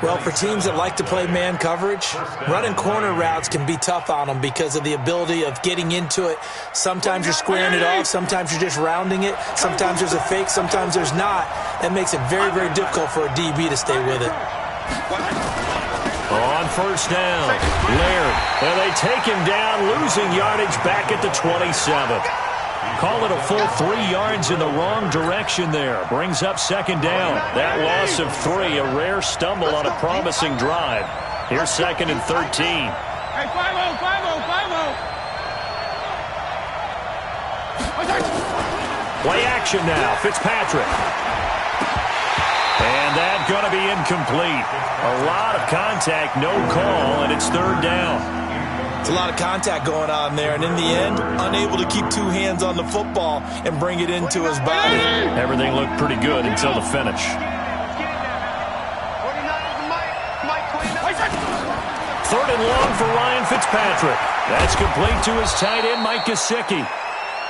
Well, for teams that like to play man coverage, running corner routes can be tough on them because of the ability of getting into it. Sometimes you're squaring it off. Sometimes you're just rounding it. Sometimes there's a fake. Sometimes there's not. That makes it very, very difficult for a DB to stay with it. On 1st down, Laird. And they take him down, losing yardage back at the 27. Call it a full 3 yards in the wrong direction there. Brings up 2nd down. That loss of 3, a rare stumble on a promising drive. Here's 2nd and 13. Hey, 5-0. Play action now, Fitzpatrick. And that's going to be incomplete. A lot of contact, no call, and it's 3rd down. It's a lot of contact going on there, and in the end, unable to keep 2 hands on the football and bring it into his body. Everything looked pretty good until the finish. 3rd and long for Ryan Fitzpatrick. That's complete to his tight end, Mike Gesicki.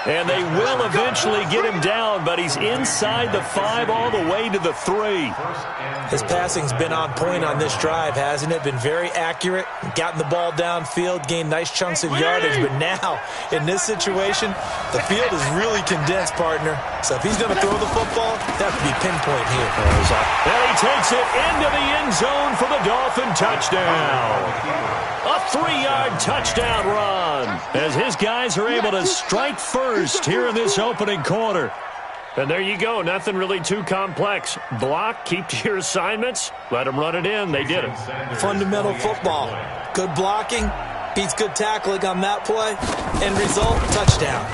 And they will eventually get him down, but he's inside the 5 all the way to the 3. His passing's been on point on this drive, hasn't it? Been very accurate, gotten the ball downfield, gained nice chunks of yardage. But now, in this situation, the field is really condensed, partner. So if he's going to throw the football, that would be pinpoint here. And he takes it into the end zone for the Dolphin touchdown. A 3-yard touchdown run as his guys are able to strike first here in this opening quarter. And there you go. Nothing really too complex. Block, keep to your assignments, let them run it in. They did it. Fundamental football. Good blocking, beats good tackling on that play. End result, touchdown.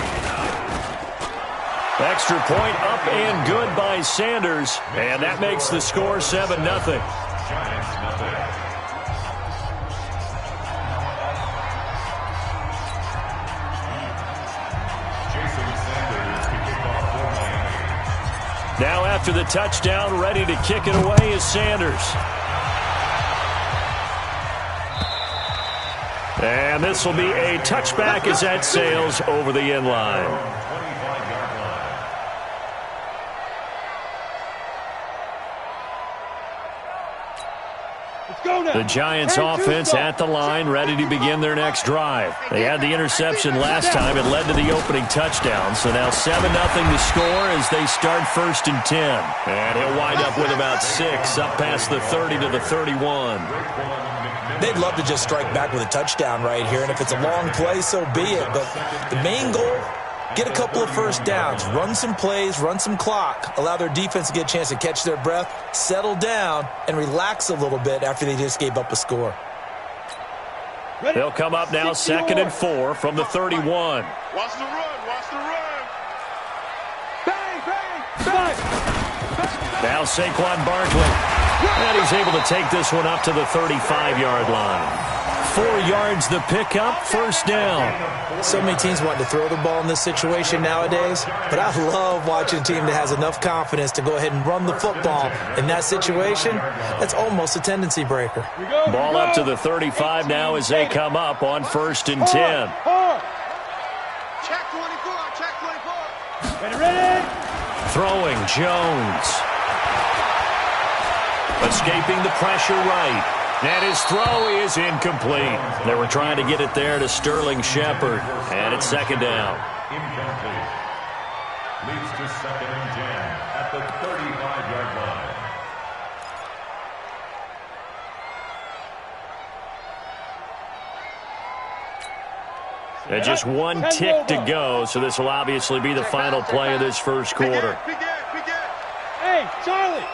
Extra point up and good by Sanders. And that makes the score 7-0. Now after the touchdown, ready to kick it away is Sanders. And this will be a touchback as that sails over the end line. The Giants offense at the line, ready to begin their next drive. They had the interception last time. It led to the opening touchdown. So now 7-0 to score as they start 1st and 10. And he'll wind up with about 6 up past the 30 to the 31. They'd love to just strike back with a touchdown right here. And if it's a long play, so be it. But the main goal, get a couple of first downs, run some plays, run some clock, allow their defense to get a chance to catch their breath, settle down, and relax a little bit after they just gave up a score. They'll come up now 2nd and 4 from the 31. Watch the run, watch the run. Bang, bang, bang. Now Saquon Barkley. And he's able to take this one up to the 35-yard line. 4 yards the pickup, 1st down. So many teams want to throw the ball in this situation nowadays, but I love watching a team that has enough confidence to go ahead and run the football. In that situation, that's almost a tendency breaker. Ball up to the 35 now as they come up on 1st and 10. Check 24, check 24. Ready? Throwing Jones. Escaping the pressure right. And his throw is incomplete. They were trying to get it there to Sterling Shepard. And it's 2nd down. Incomplete. Leads to 2nd and 10 at the 35-yard line. And just 1 tick to go, so this will obviously be the final play of this first quarter. Hey, Charlie.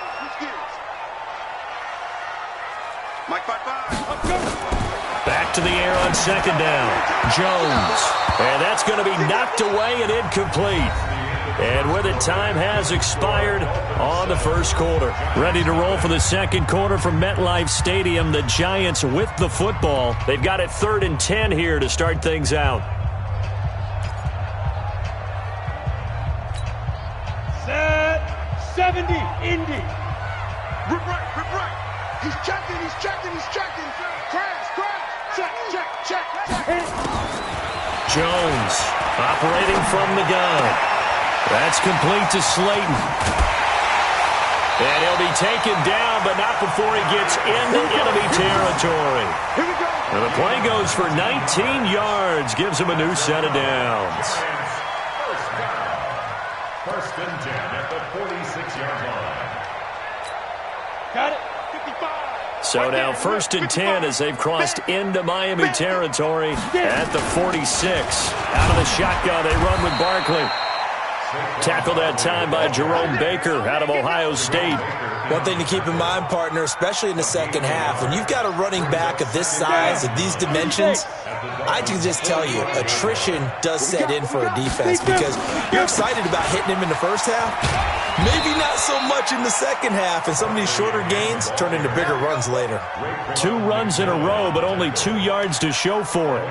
Mike 5-5. Back to the air on 2nd down. Jones. And that's going to be knocked away and incomplete. And with it, time has expired on the first quarter. Ready to roll for the second quarter from MetLife Stadium. The Giants with the football. They've got it 3rd and 10 here to start things out. Set 70, Indy. Rip right. He's checking. Crash. Check. Jones operating from the gun. That's complete to Slayton. And he'll be taken down, but not before he gets into enemy territory. Here we go. And the play goes for 19 yards, gives him a new set of downs. First and 10 at the 46-yard line. Got it. So now 1st and 10 as they've crossed into Miami territory at the 46. Out of the shotgun, they run with Barkley. Tackled that time by Jerome Baker out of Ohio State. One thing to keep in mind, partner, especially in the second half, when you've got a running back of this size, of these dimensions, I can just tell you, attrition does set in for a defense because you're excited about hitting him in the first half. Maybe not so much in the second half, and some of these shorter gains turn into bigger runs later. 2 runs in a row, but only 2 yards to show for it.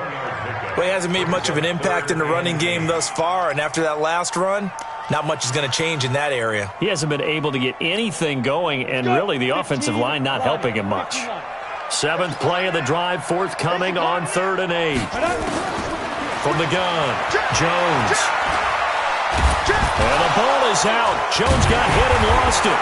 Well, he hasn't made much of an impact in the running game thus far, and after that last run, not much is going to change in that area. He hasn't been able to get anything going, and really the offensive line not helping him much. 7th play of the drive, forthcoming on 3rd and 8. From the gun, Jones. And the ball is out. Jones got hit and lost it.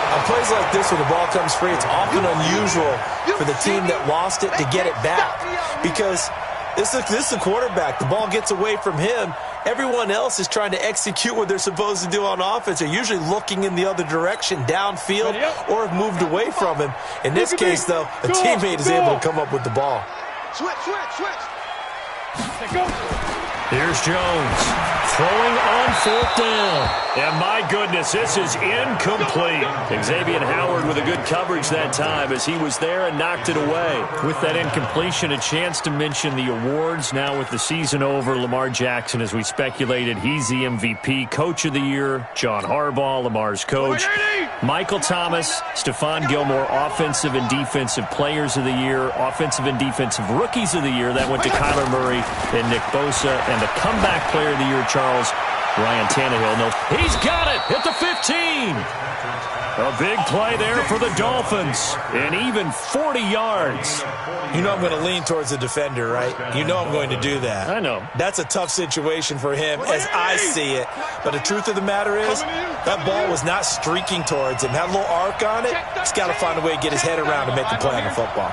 On plays like this where the ball comes free, it's often unusual for the team that lost it to get it back. Because this is the quarterback. The ball gets away from him. Everyone else is trying to execute what they're supposed to do on offense. They're usually looking in the other direction, downfield, or have moved away from him. In this case, though, a teammate is able to come up with the ball. Switch. Here's Jones throwing on 4th down. And my goodness, this is incomplete. Xavier Howard with a good coverage that time as he was there and knocked it away. With that incompletion, a chance to mention the awards. Now with the season over, Lamar Jackson, as we speculated, he's the MVP, Coach of the Year. John Harbaugh, Lamar's coach. Michael Thomas, Stephon Gilmore, Offensive and Defensive Players of the Year, Offensive and Defensive Rookies of the Year. That went to Kyler Murray and Nick Bosa. And the Comeback Player of the Year, Charles, Ryan Tannehill. No, he's got it at the 15. A big play there for the Dolphins. And even 40 yards. You know I'm going to lean towards the defender, right? You know I'm going to do that. I know. That's a tough situation for him as I see it. But the truth of the matter is, that ball was not streaking towards him. Had a little arc on it. He's got to find a way to get his head around and make the play on the football.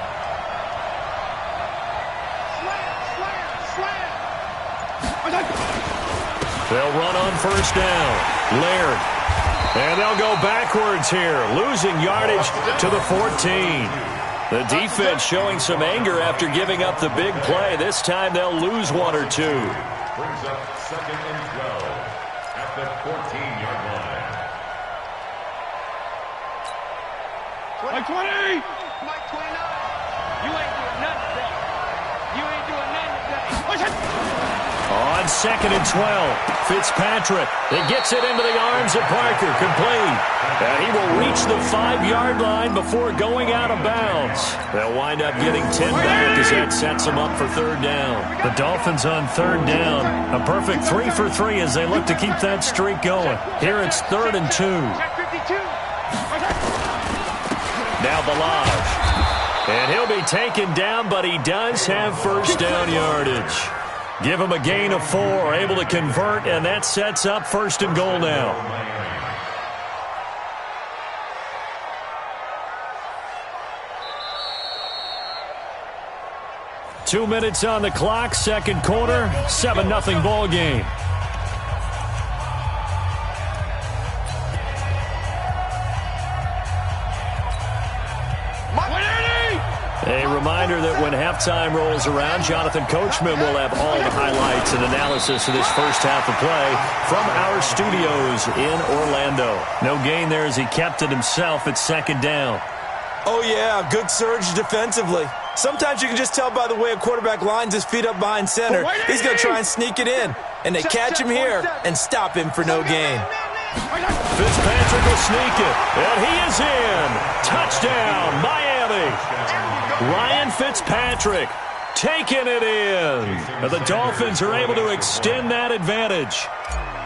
They'll run on 1st down. Laird. And they'll go backwards here, losing yardage to the 14. The defense showing some anger after giving up the big play. This time they'll lose 1 or 2. Brings up 2nd and 12 at the 14-yard line. Mike 20! Mike 29! You ain't doing nothing today. You ain't doing nothing today. On 2nd and 12, Fitzpatrick. It gets it into the arms of Parker, complete. And he will reach the 5-yard line before going out of bounds. They'll wind up getting 10 back as that sets them up for 3rd down. The Dolphins on 3rd down. A perfect 3 for 3 as they look to keep that streak going. Here it's 3rd and 2. Now Balaj. And he'll be taken down, but he does have 1st down yardage. Give him a gain of 4, able to convert, and that sets up 1st and goal now. Two minutes on the clock, 2nd quarter, 7-0 ball game. A reminder that when halftime rolls around, Jonathan Coachman will have all the highlights and analysis of this first half of play from our studios in Orlando. No gain there as he kept it himself at 2nd down. Oh, yeah, good surge defensively. Sometimes you can just tell by the way a quarterback lines his feet up behind center. He's going to try and sneak it in. And they catch him here and stop him for no gain. Fitzpatrick will sneak it. And he is in. Touchdown, Miami. Ryan Fitzpatrick taking it in. And the Dolphins are able to extend that advantage.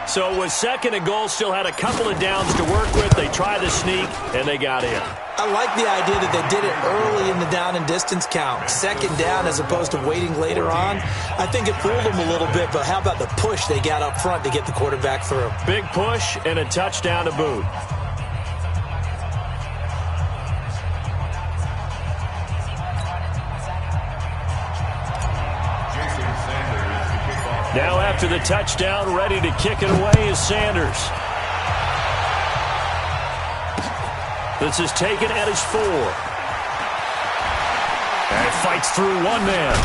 So it was 2nd and goal, still had a couple of downs to work with. They tried to sneak, and they got in. I like the idea that they did it early in the down and distance count. 2nd down as opposed to waiting later on. I think it fooled them a little bit, but how about the push they got up front to get the quarterback through? Big push and a touchdown to boot. Now after the touchdown, ready to kick it away is Sanders. This is taken at his 4. And fights through one man.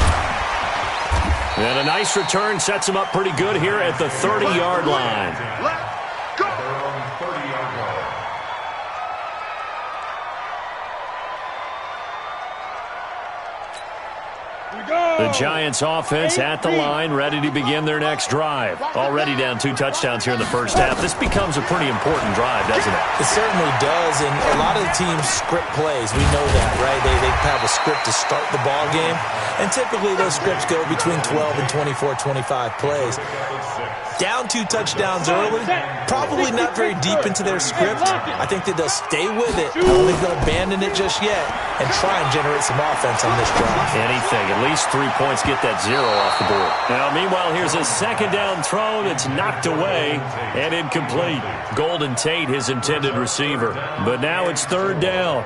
And a nice return sets him up pretty good here at the 30-yard line. Let's go! Their own 30-yard line. The Giants offense at the line, ready to begin their next drive. Already down 2 touchdowns here in the first half. This becomes a pretty important drive, doesn't it? It certainly does, and a lot of the teams script plays. We know that, right? They have a script to start the ball game, and typically those scripts go between 12 and 24, 25 plays. Down 2 touchdowns early, probably not very deep into their script. I think that they'll stay with it. I don't think they'll abandon it just yet and try and generate some offense on this drive. Anything. At least 3 points, get that 0 off the board. Now, meanwhile, here's a second down throw that's knocked away and incomplete. Golden Tate, his intended receiver. But now it's third down.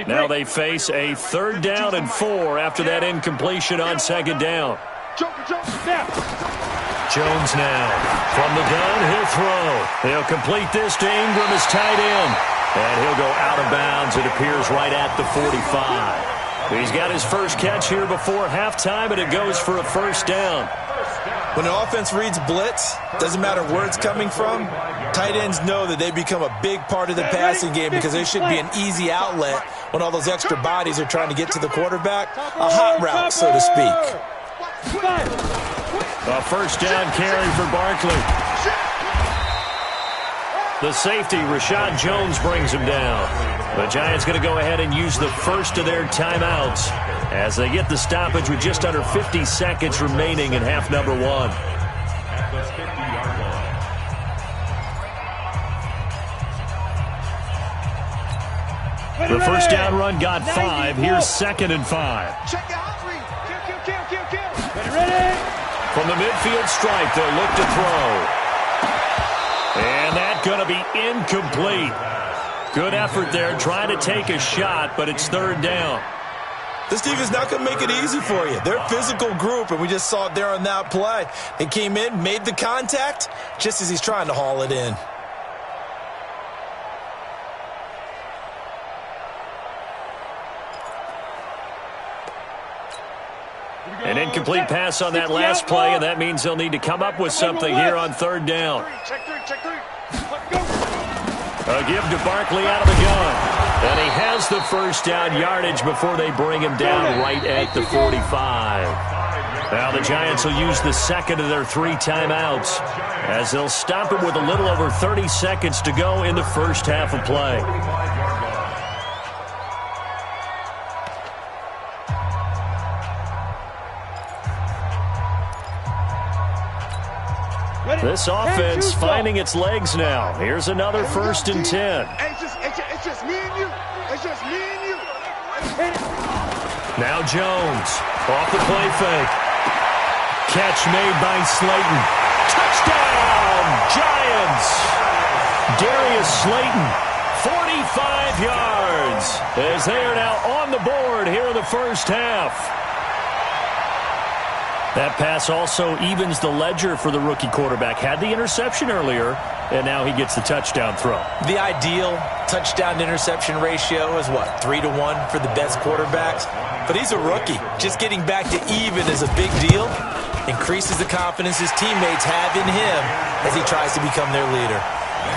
Now they face a 3rd down and 4 after that incompletion on 2nd down. Jones now from the gun, he'll throw. He'll complete this to Ingram as tight end. And he'll go out of bounds. It appears right at the 45. He's got his first catch here before halftime, and it goes for a 1st down. When an offense reads blitz, doesn't matter where it's coming from, tight ends know that they become a big part of the passing game because there should be an easy outlet when all those extra bodies are trying to get to the quarterback. A hot route, so to speak. A 1st down carry for Barkley. The safety, Rashad Jones, brings him down. The Giants going to go ahead and use the first of their timeouts as they get the stoppage with just under 50 seconds remaining in half number 1. The 1st down run got 5. Here's 2nd and 5. Check out. Kill. Ready. From the midfield stripe, they'll look to throw. And that's going to be incomplete. Good effort there, trying to take a shot, but it's 3rd down. This defense not going to make it easy for you. They're a physical group, and we just saw it there on that play. They came in, made the contact, just as he's trying to haul it in. An incomplete pass on that last play, and that means they'll need to come up with something here on 3rd down. Check three. A give to Barkley out of the gun. And he has the 1st down yardage before they bring him down right at the 45. Now the Giants will use the 2nd of their 3 timeouts as they'll stop him with a little over 30 seconds to go in the first half of play. This offense finding its legs now. Here's another 1st and 10. It's just me and you. It's just me and you. Now Jones off the play fake. Catch made by Slayton. Touchdown, Giants! Darius Slayton, 45 yards, as they are now on the board here in the first half. That pass also evens the ledger for the rookie quarterback. Had the interception earlier, and now he gets the touchdown throw. The ideal touchdown-interception ratio is, what, 3-1 for the best quarterbacks? But he's a rookie. Just getting back to even is a big deal. Increases the confidence his teammates have in him as he tries to become their leader.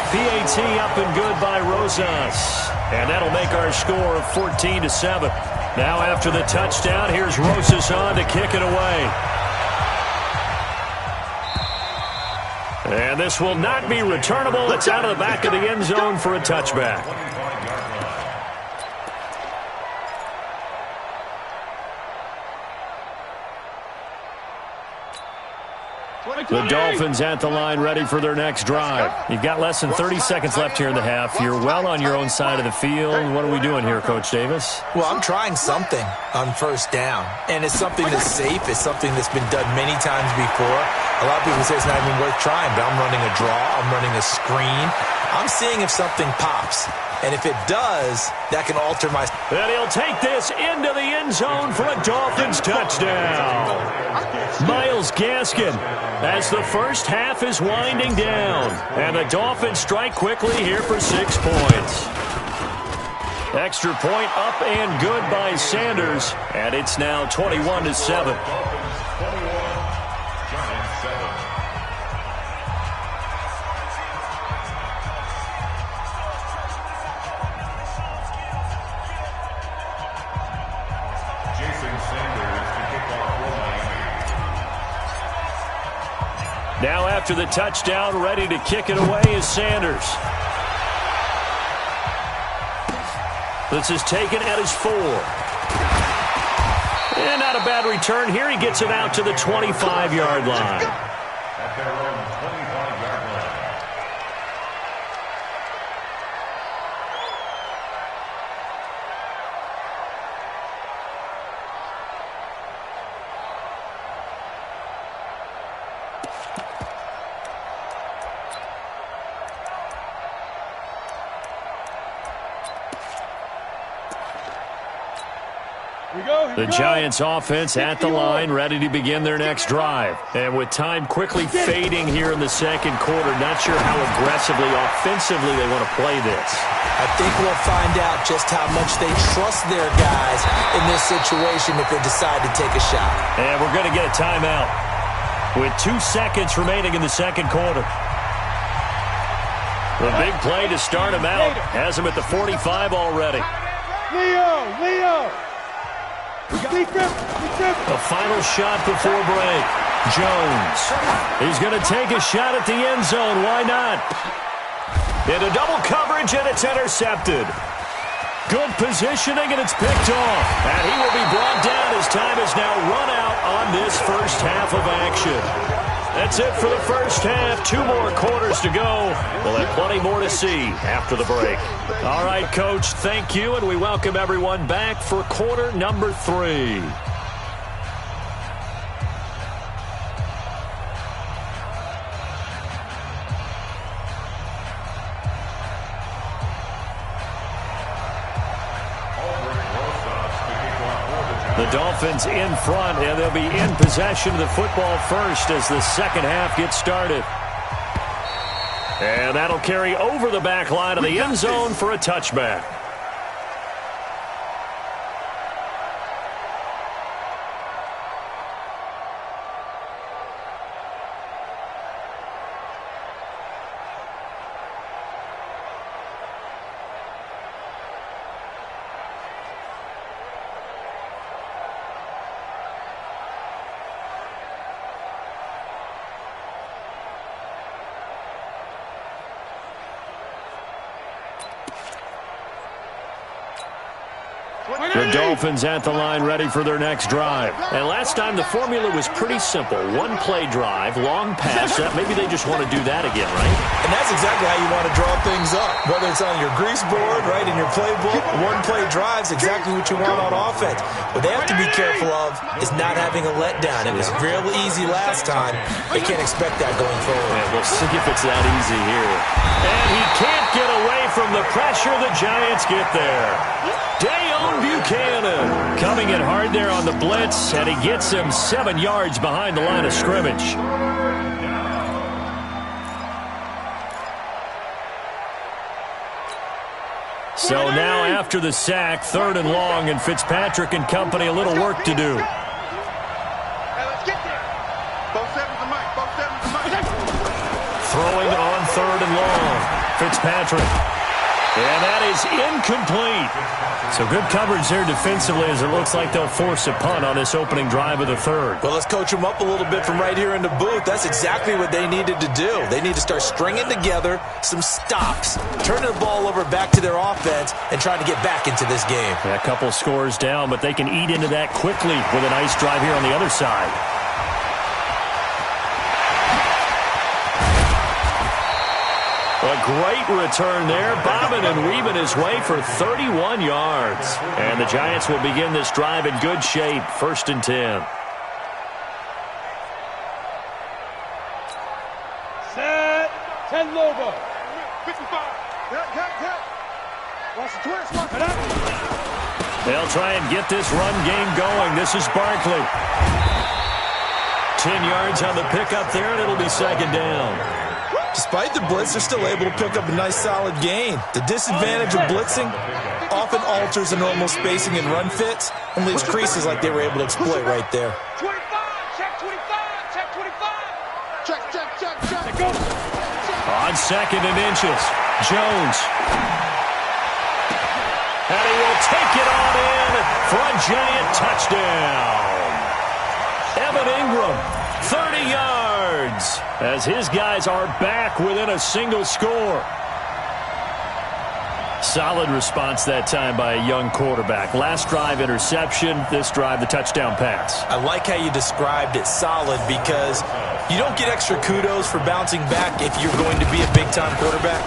PAT up and good by Rosas. And that'll make our score of 14-7. Now after the touchdown, here's Rosas on to kick it away. And this will not be returnable. It's out of the back of the end zone for a touchback. The Dolphins at the line ready for their next drive. You've got less than 30 seconds left here in the half. You're well on your own side of the field. What are we doing here, Coach Davis? Well, I'm trying something on 1st down, and it's something that's safe. It's something that's been done many times before. A lot of people say it's not even worth trying, but I'm running a draw. I'm running a screen. I'm seeing if something pops. And if it does, that can alter my... And he'll take this into the end zone for a Dolphins touchdown. Myles Gaskin, as the first half is winding down. And the Dolphins strike quickly here for 6 points. Extra point up and good by Sanders. And it's now 21-7. Now after the touchdown, ready to kick it away is Sanders. This is taken at his 4. And not a bad return here. He gets it out to the 25-yard line. At their own 25-yard line. The Giants offense at the line, ready to begin their next drive. And with time quickly fading here in the second quarter, not sure how aggressively, offensively they want to play this. I think we'll find out just how much they trust their guys in this situation if they decide to take a shot. And we're going to get a timeout with 2 seconds remaining in the second quarter. The big play to start him out has him at the 45 already. Leo! The final shot before break. Jones. He's going to take a shot at the end zone. Why not? Into double coverage, and it's intercepted. Good positioning, and it's picked off. And he will be brought down as time is now run out on this first half of action. That's it for the first half. 2 more quarters to go. We'll have plenty more to see after the break. All right, Coach, thank you, and we welcome everyone back for quarter number 3. The Dolphins in front, and they'll be in possession of the football first as the second half gets started. And that'll carry over the back line of the end zone for a touchback. The Dolphins at the line ready for their next drive. And last time the formula was pretty simple. 1-play drive, long pass. Maybe they just want to do that again, right? And that's exactly how you want to draw things up. Whether it's on your grease board, right, in your playbook, 1-play drive's exactly what you want on offense. What they have to be careful of is not having a letdown. It was real easy last time. They can't expect that going forward. Yeah, we'll see if it's that easy here. And he can't get away from the pressure. The Giants get there. Buchanan coming in hard there on the blitz, and he gets him 7 yards behind the line of scrimmage. So now after the sack, 3rd and long, and Fitzpatrick and company a little work to do. Throwing on 3rd and long. Fitzpatrick. And that is incomplete. So good coverage there defensively as it looks like they'll force a punt on this opening drive of the 3rd. Well, let's coach them up a little bit from right here in the booth. That's exactly what they needed to do. They need to start stringing together some stops, turning the ball over back to their offense, and trying to get back into this game. A couple scores down, but they can eat into that quickly with a nice drive here on the other side. A great return there, bobbing and weaving his way for 31 yards. And the Giants will begin this drive in good shape, 1st and 10. Set. 10 Lobo. 55. Watch the twist. Watch it out. They'll try and get this run game going. This is Barkley. 10 yards on the pickup there, and it'll be 2nd down. Despite the blitz, they're still able to pick up a nice solid gain. The disadvantage of blitzing often alters the normal spacing and run fits and leaves creases like they were able to exploit right there. 25, check 25, check 25. Check. Go. On 2nd and inches, Jones. And he will take it on in for a Giant touchdown. Evan Ingram, 30 yards, as his guys are back within a single score. Solid response that time by a young quarterback. Last drive, interception. This drive, the touchdown pass. I like how you described it, solid, because you don't get extra kudos for bouncing back if you're going to be a big-time quarterback.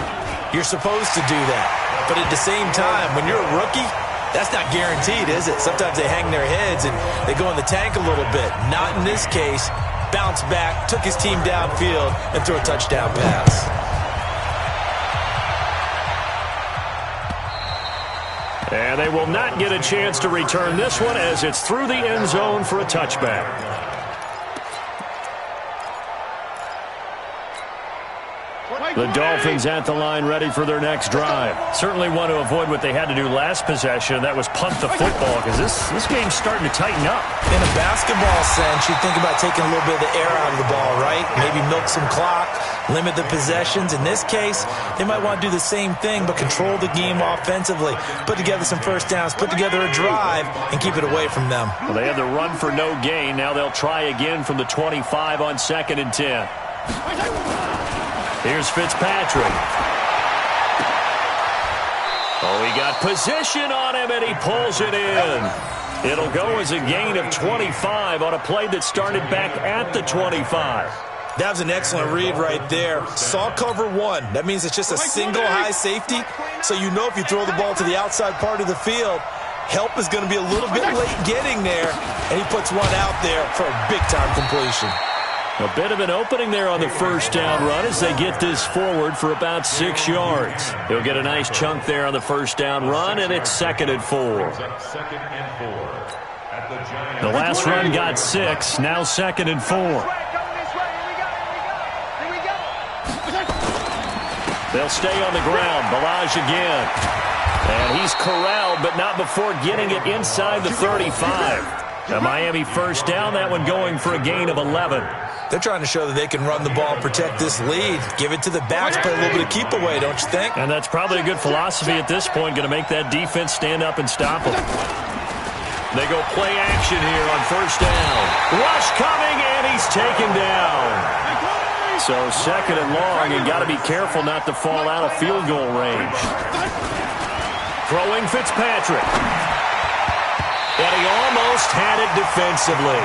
You're supposed to do that. But at the same time, when you're a rookie, that's not guaranteed, is it? Sometimes they hang their heads and they go in the tank a little bit. Not in this case. Bounced back, took his team downfield, and threw a touchdown pass. And they will not get a chance to return this one as it's through the end zone for a touchback. The Dolphins at the line ready for their next drive. Certainly want to avoid what they had to do last possession. That was punt the football because this game's starting to tighten up. In a basketball sense, you think about taking a little bit of the air out of the ball, right? Maybe milk some clock, limit the possessions. In this case, they might want to do the same thing but control the game offensively. Put together some first downs, put together a drive, and keep it away from them. Well, they had the run for no gain. Now they'll try again from the 25 on 2nd and 10. Here's Fitzpatrick. Oh, he got position on him, and he pulls it in. It'll go as a gain of 25 on a play that started back at the 25. That was an excellent read right there. Saw cover one. That means it's just a single high safety. So you know if you throw the ball to the outside part of the field, help is going to be a little bit late getting there. And he puts one out there for a big-time completion. A bit of an opening there on the first down run as they get this forward for about 6 yards. He'll get a nice chunk there on the first down run, and it's 2nd and 4. The last run got 6, now 2nd and 4. They'll stay on the ground. Balaj again. And he's corralled, but not before getting it inside the 35. A Miami first down, that one going for a gain of 11. They're trying to show that they can run the ball, protect this lead, give it to the backs, play a little bit of keep away, don't you think? And that's probably a good philosophy at this point, going to make that defense stand up and stop them. They go play action here on first down. Rush coming, and he's taken down. So 2nd and long, and got to be careful not to fall out of field goal range. Throwing Fitzpatrick. And he almost had it defensively.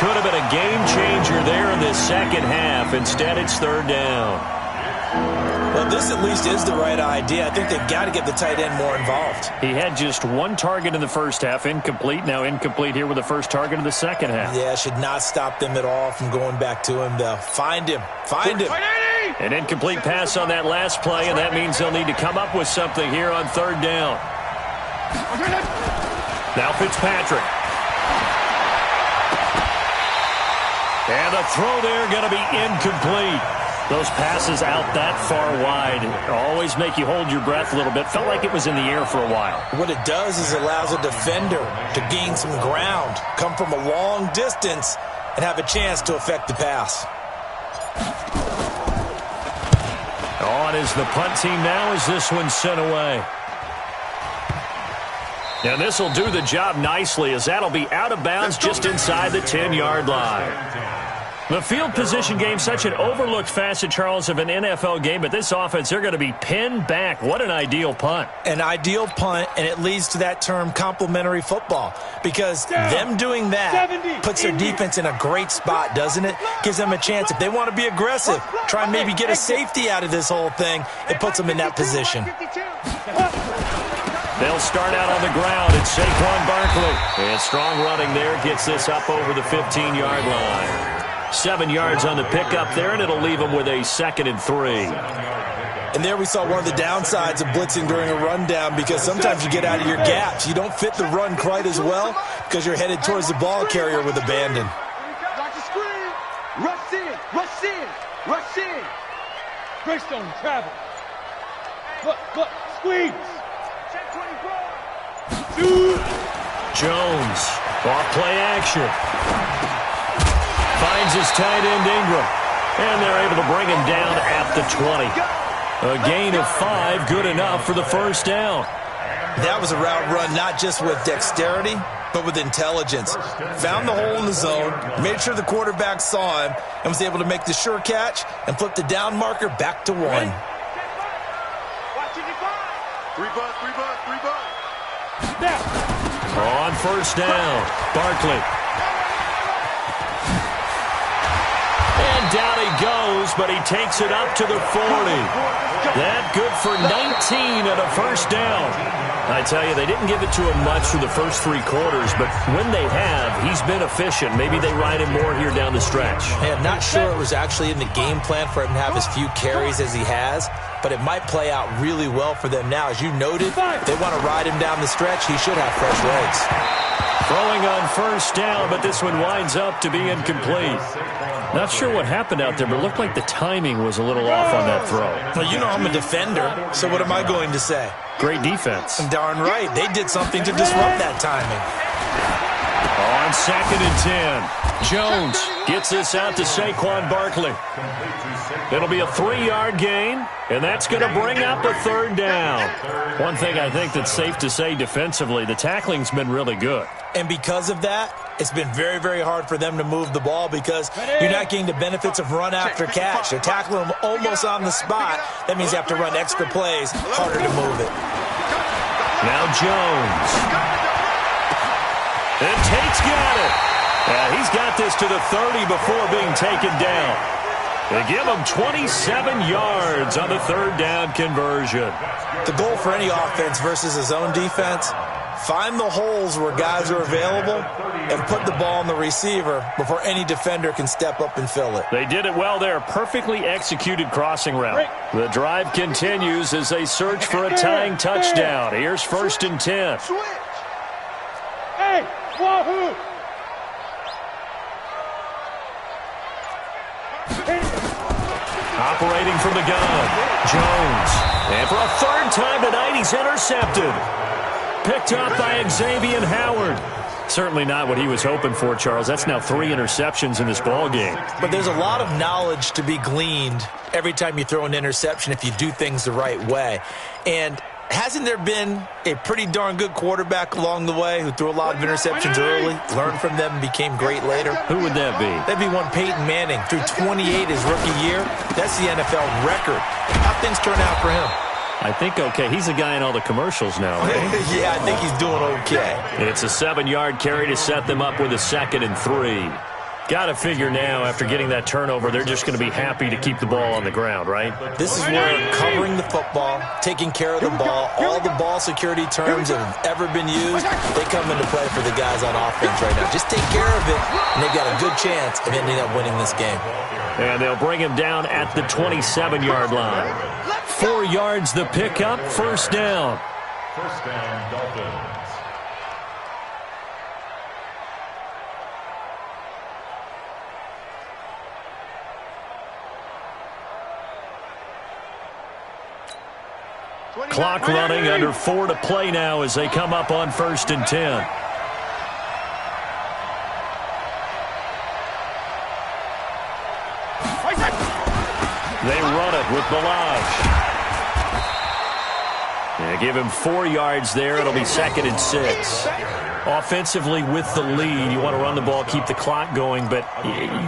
Could have been a game changer there in this second half. Instead, it's 3rd down. Well, this at least is the right idea. I think they've got to get the tight end more involved. He had just one target in the first half, incomplete. Now incomplete here with the first target of the second half. Yeah, should not stop them at all from going back to him, though. Find him. Find him. An incomplete pass on that last play, and that means they'll need to come up with something here on 3rd down. Now Fitzpatrick. And the throw there going to be incomplete. Those passes out that far wide always make you hold your breath a little bit. Felt like it was in the air for a while. What it does is it allows a defender to gain some ground, come from a long distance, and have a chance to affect the pass. On is the punt team now as this one's sent away. And this will do the job nicely as that'll be out of bounds just inside the 10-yard line. The field position game, such an overlooked facet, Charles, of an NFL game, but this offense, they're going to be pinned back. What an ideal punt. An ideal punt, and it leads to that term complementary football, because them doing that puts their defense in a great spot, doesn't it? Gives them a chance. If they want to be aggressive, try and maybe get a safety out of this whole thing, it puts them in that position. They'll start out on the ground. It's Saquon Barkley. And strong running there gets this up over the 15-yard line. 7 yards on the pickup there, and it'll leave them with a 2nd and 3. And there we saw one of the downsides of blitzing during a rundown, because sometimes you get out of your gaps. You don't fit the run quite as well because you're headed towards the ball carrier with abandon. Rush in, rush in, rush in. Greystone travel. Look, squeeze. Jones, off play action. Finds his tight end Ingram. And they're able to bring him down at the 20. A gain of 5, good enough for the first down. That was a route run not just with dexterity, but with intelligence. Found the hole in the zone, made sure the quarterback saw him, and was able to make the sure catch and flip the down marker back to 1. Three bucks. On first down, Barkley. And down he goes, but he takes it up to the 40. That good for 19 and a first down. I tell you, they didn't give it to him much for the first 3 quarters, but when they have, he's been efficient. Maybe they ride him more here down the stretch. Hey, I'm not sure it was actually in the game plan for him to have as few carries as he has, but it might play out really well for them now. As you noted, if they want to ride him down the stretch, he should have fresh legs. Throwing on first down, but this one winds up to be incomplete. Not sure what happened out there, but it looked like the timing was a little off on that throw. Well, you know I'm a defender, so what am I going to say? Great defense. Darn right. They did something to disrupt that timing. On 2nd and 10, Jones gets this out to Saquon Barkley. It'll be a 3-yard gain, and that's going to bring up a 3rd down. One thing I think that's safe to say defensively, the tackling's been really good. And because of that, it's been very, very hard for them to move the ball because you're not getting the benefits of run after catch. They're tackling them almost on the spot. That means you have to run extra plays, harder to move it. Now Jones. And Tate's got it. He's got this to the 30 before being taken down. They give him 27 yards on the 3rd down conversion. The goal for any offense versus his own defense, find the holes where guys are available and put the ball on the receiver before any defender can step up and fill it. They did it well there. Perfectly executed crossing route. The drive continues as they search for a tying touchdown. Here's 1st and 10. Hey, wahoo! Operating from the gun, Jones. And for a 3rd time tonight, he's intercepted. Picked up by Xavier Howard. Certainly not what he was hoping for, Charles. That's now 3 interceptions in this ball game. But there's a lot of knowledge to be gleaned every time you throw an interception if you do things the right way. And hasn't there been a pretty darn good quarterback along the way who threw a lot of interceptions early, learned from them, and became great later? Who would that be? That'd be one Peyton Manning. Threw 28 his rookie year. That's the NFL record. How things turn out for him? I think okay. He's a guy in all the commercials now, right? Yeah, I think he's doing okay. It's a 7-yard carry to set them up with a 2nd and 3. Got to figure now, after getting that turnover, they're just going to be happy to keep the ball on the ground, right? This is where covering the football, taking care of the ball, all the ball security terms that have ever been used, they come into play for the guys on offense right now. Just take care of it, and they've got a good chance of ending up winning this game. And they'll bring him down at the 27-yard line. 4 yards the pickup, 1st down. 1st down, Dolphins. Clock running, under 4 to play now as they come up on 1st and 10. They run it with Balaj. Yeah, give him 4 yards there. It'll be 2nd and 6. Offensively with the lead, you want to run the ball, keep the clock going, but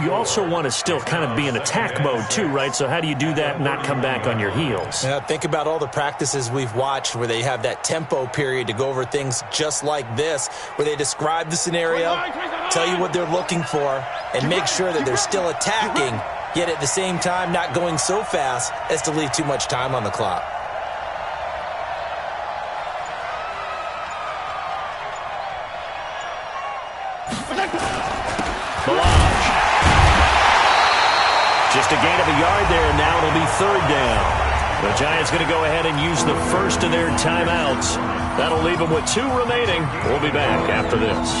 you also want to still kind of be in attack mode too, right? So how do you do that and not come back on your heels? Yeah, think about all the practices we've watched where they have that tempo period to go over things just like this, where they describe the scenario, tell you what they're looking for, and make sure that they're still attacking, yet at the same time not going so fast as to leave too much time on the clock. Just a gain of a yard there, and now it'll be 3rd down. The Giants going to go ahead and use the first of their timeouts. That'll leave them with 2 remaining. We'll be back after this.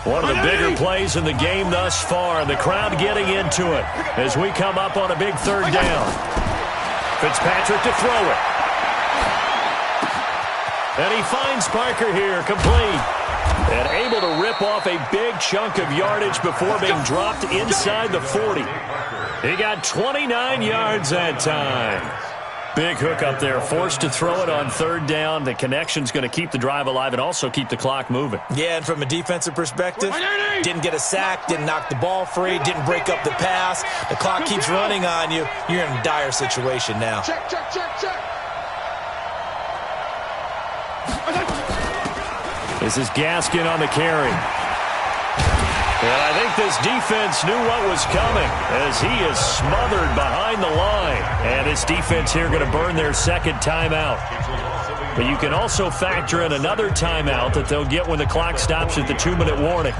One of the bigger plays in the game thus far, and the crowd getting into it as we come up on a big 3rd down. Fitzpatrick to throw it. And he finds Parker here, complete. And able to rip off a big chunk of yardage before being dropped inside the 40. He got 29 yards that time. Big hook up there, forced to throw it on third down. The connection's going to keep the drive alive and also keep the clock moving. Yeah, and from a defensive perspective, didn't get a sack, didn't knock the ball free, didn't break up the pass. The clock keeps running on you. You're in a dire situation now. Check. This is Gaskin on the carry. And I think this defense knew what was coming as he is smothered behind the line. And this defense here going to burn their second timeout. But you can also factor in another timeout that they'll get when the clock stops at the 2-minute warning.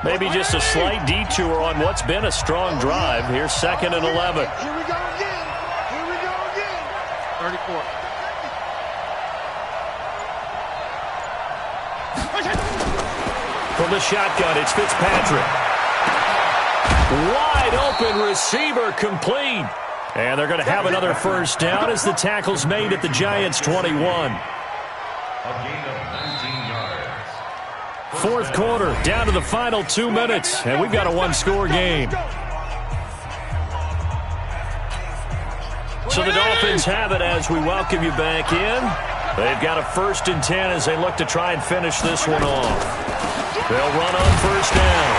Maybe just a slight detour on what's been a strong drive. Here's 2nd and 11. Here we go again. 34. From the shotgun, it's Fitzpatrick. Wide open receiver complete. And they're going to have another first down as the tackle's made at the Giants' 21. A gain of 19 yards. Fourth quarter, down to the final 2 minutes, and we've got a one-score game. So the Dolphins have it as we welcome you back in. They've got a 1st and 10 as they look to try and finish this one off. They'll run on first down.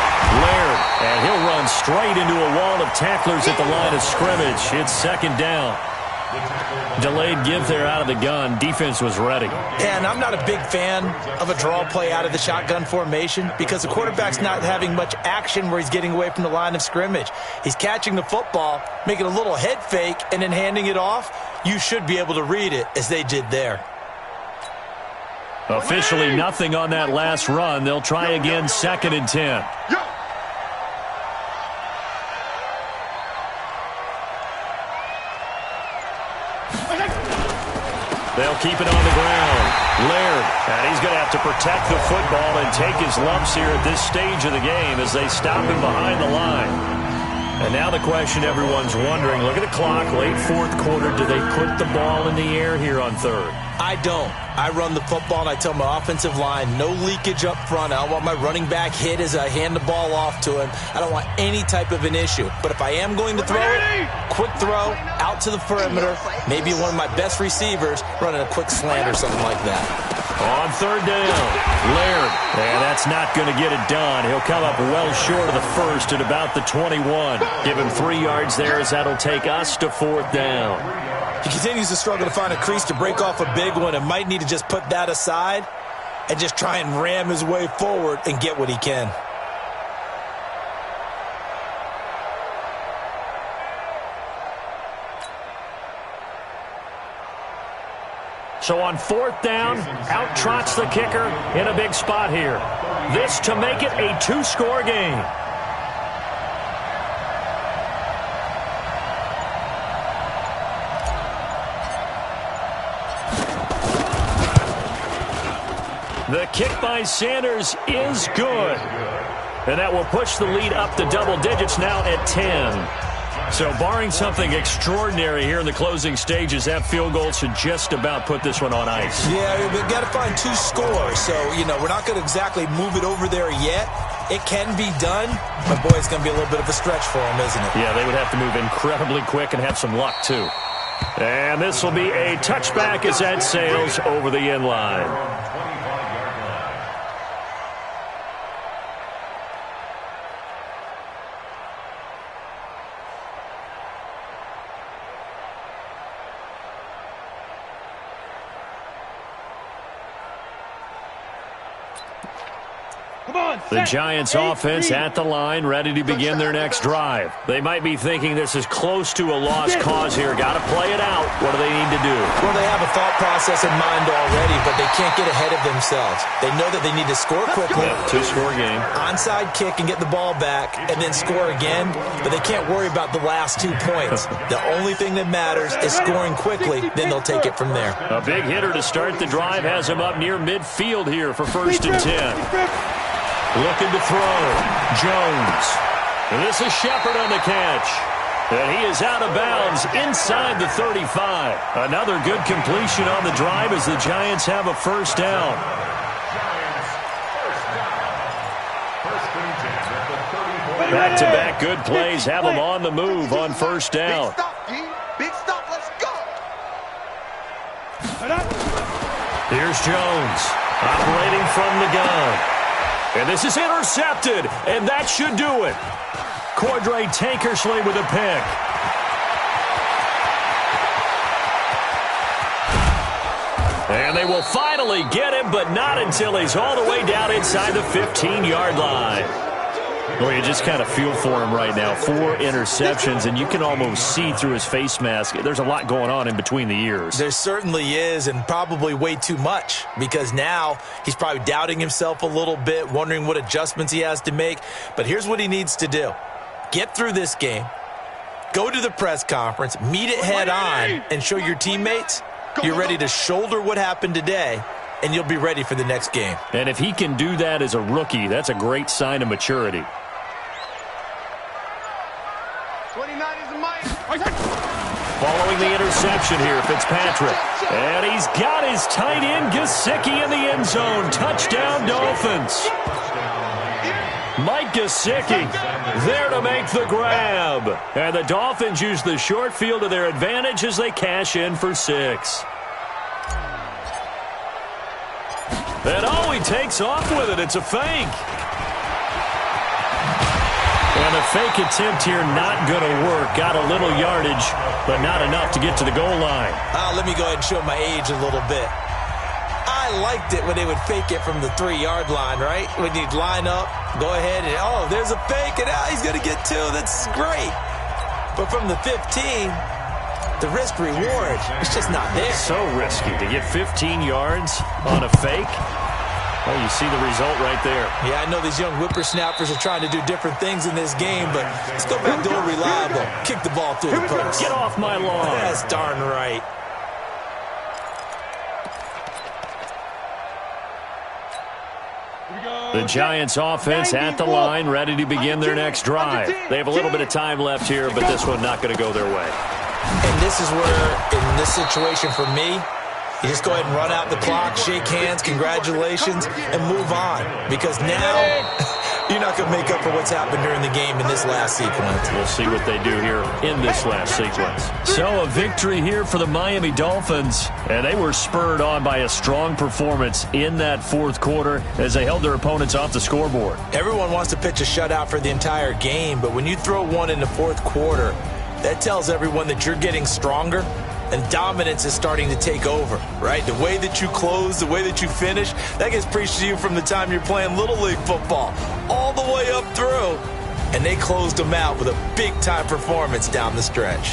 Laird, and he'll run straight into a wall of tacklers at the line of scrimmage. It's 2nd down. Delayed give there out of the gun. Defense was ready. And I'm not a big fan of a draw play out of the shotgun formation because the quarterback's not having much action where he's getting away from the line of scrimmage. He's catching the football, making a little head fake, and then handing it off. You should be able to read it as they did there. Officially nothing on that last run. They'll try again 2nd and 10. They'll keep it on the ground. Laird, and he's going to have to protect the football and take his lumps here at this stage of the game as they stop him behind the line. And now the question everyone's wondering, look at the clock, late 4th quarter, do they put the ball in the air here on 3rd? I don't. I run the football, and I tell my offensive line, no leakage up front. I don't want my running back hit as I hand the ball off to him. I don't want any type of an issue. But if I am going to throw it, quick throw, out to the perimeter, maybe one of my best receivers running a quick slant or something like that. On 3rd down, Laird, and that's not going to get it done. He'll come up well short of the 1st at about the 21. Give him 3 yards there as that'll take us to 4th down. He continues to struggle to find a crease to break off a big one and might need to just put that aside and just try and ram his way forward and get what he can. So on 4th down, out trots the kicker in a big spot here. This to make it a 2-score game. The kick by Sanders is good. And that will push the lead up to double digits now at 10. So barring something extraordinary here in the closing stages, that field goal should just about put this one on ice. Yeah, we've got to find 2 scores. So, we're not going to exactly move it over there yet. It can be done, but boy, it's going to be a little bit of a stretch for them, isn't it? Yeah, they would have to move incredibly quick and have some luck, too. And this will be a touchback as that sails over the end line. The Giants offense at the line, ready to begin their next drive. They might be thinking this is close to a lost cause here. Got to play it out. What do they need to do? Well, they have a thought process in mind already, but they can't get ahead of themselves. They know that they need to score quickly. Yeah, 2-score game. Onside kick and get the ball back and then score again, but they can't worry about the last 2 points. The only thing that matters is scoring quickly, then they'll take it from there. A big hitter to start the drive has him up near midfield here for 1st and 10. Looking to throw. Jones. And this is Shepard on the catch. And he is out of bounds inside the 35. Another good completion on the drive as the Giants have a first down. Back-to-back good plays have them on the move on first down. Big stop, let's go. Here's Jones operating from the gun. And this is intercepted, and that should do it. Cordray Tankersley with a pick. And they will finally get him, but not until he's all the way down inside the 15-yard line. Well, you just kind of feel for him right now. 4 interceptions, and you can almost see through his face mask. There's a lot going on in between the ears. There certainly is, and probably way too much, because now he's probably doubting himself a little bit, wondering what adjustments he has to make. But here's what he needs to do. Get through this game, go to the press conference, meet it head on, and show your teammates you're ready to shoulder what happened today, and you'll be ready for the next game. And if he can do that as a rookie, that's a great sign of maturity. 29 is the mic. Following the interception here, Fitzpatrick. And he's got his tight end, Gesicki, in the end zone. Touchdown, Dolphins. Mike Gesicki there to make the grab. And the Dolphins use the short field to their advantage as they cash in for 6. And oh, he takes off with it. It's a fake. And a fake attempt here not going to work. Got a little yardage, but not enough to get to the goal line. Let me go ahead and show my age a little bit. I liked it when they would fake it from the 3-yard line, right? When you'd line up, go ahead, and oh, there's a fake, and he's going to get 2. That's great. But from the 15, the risk-reward, it's just not there. So risky to get 15 yards on a fake. Well, you see the result right there. Yeah, I know these young whippersnappers are trying to do different things in this game, but let's go back to old reliable. Kick the ball through the post. Get off my lawn. That's darn right. The Giants offense at the line, ready to begin their next drive. They have a little bit of time left here, but this one not going to go their way. And this is where, in this situation for me, you just go ahead and run out the clock, shake hands, congratulations, and move on. Because now, you're not going to make up for what's happened during the game in this last sequence. We'll see what they do here in this last sequence. So a victory here for the Miami Dolphins. And they were spurred on by a strong performance in that fourth quarter as they held their opponents off the scoreboard. Everyone wants to pitch a shutout for the entire game, but when you throw one in the fourth quarter, that tells everyone that you're getting stronger and dominance is starting to take over, right? The way that you close, the way that you finish, that gets preached to you from the time you're playing Little League football all the way up through. And they closed them out with a big-time performance down the stretch.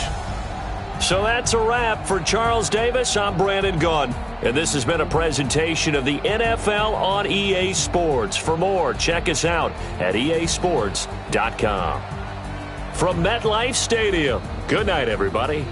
So that's a wrap for Charles Davis. I'm Brandon Gunn. And this has been a presentation of the NFL on EA Sports. For more, check us out at easports.com. From MetLife Stadium, good night, everybody.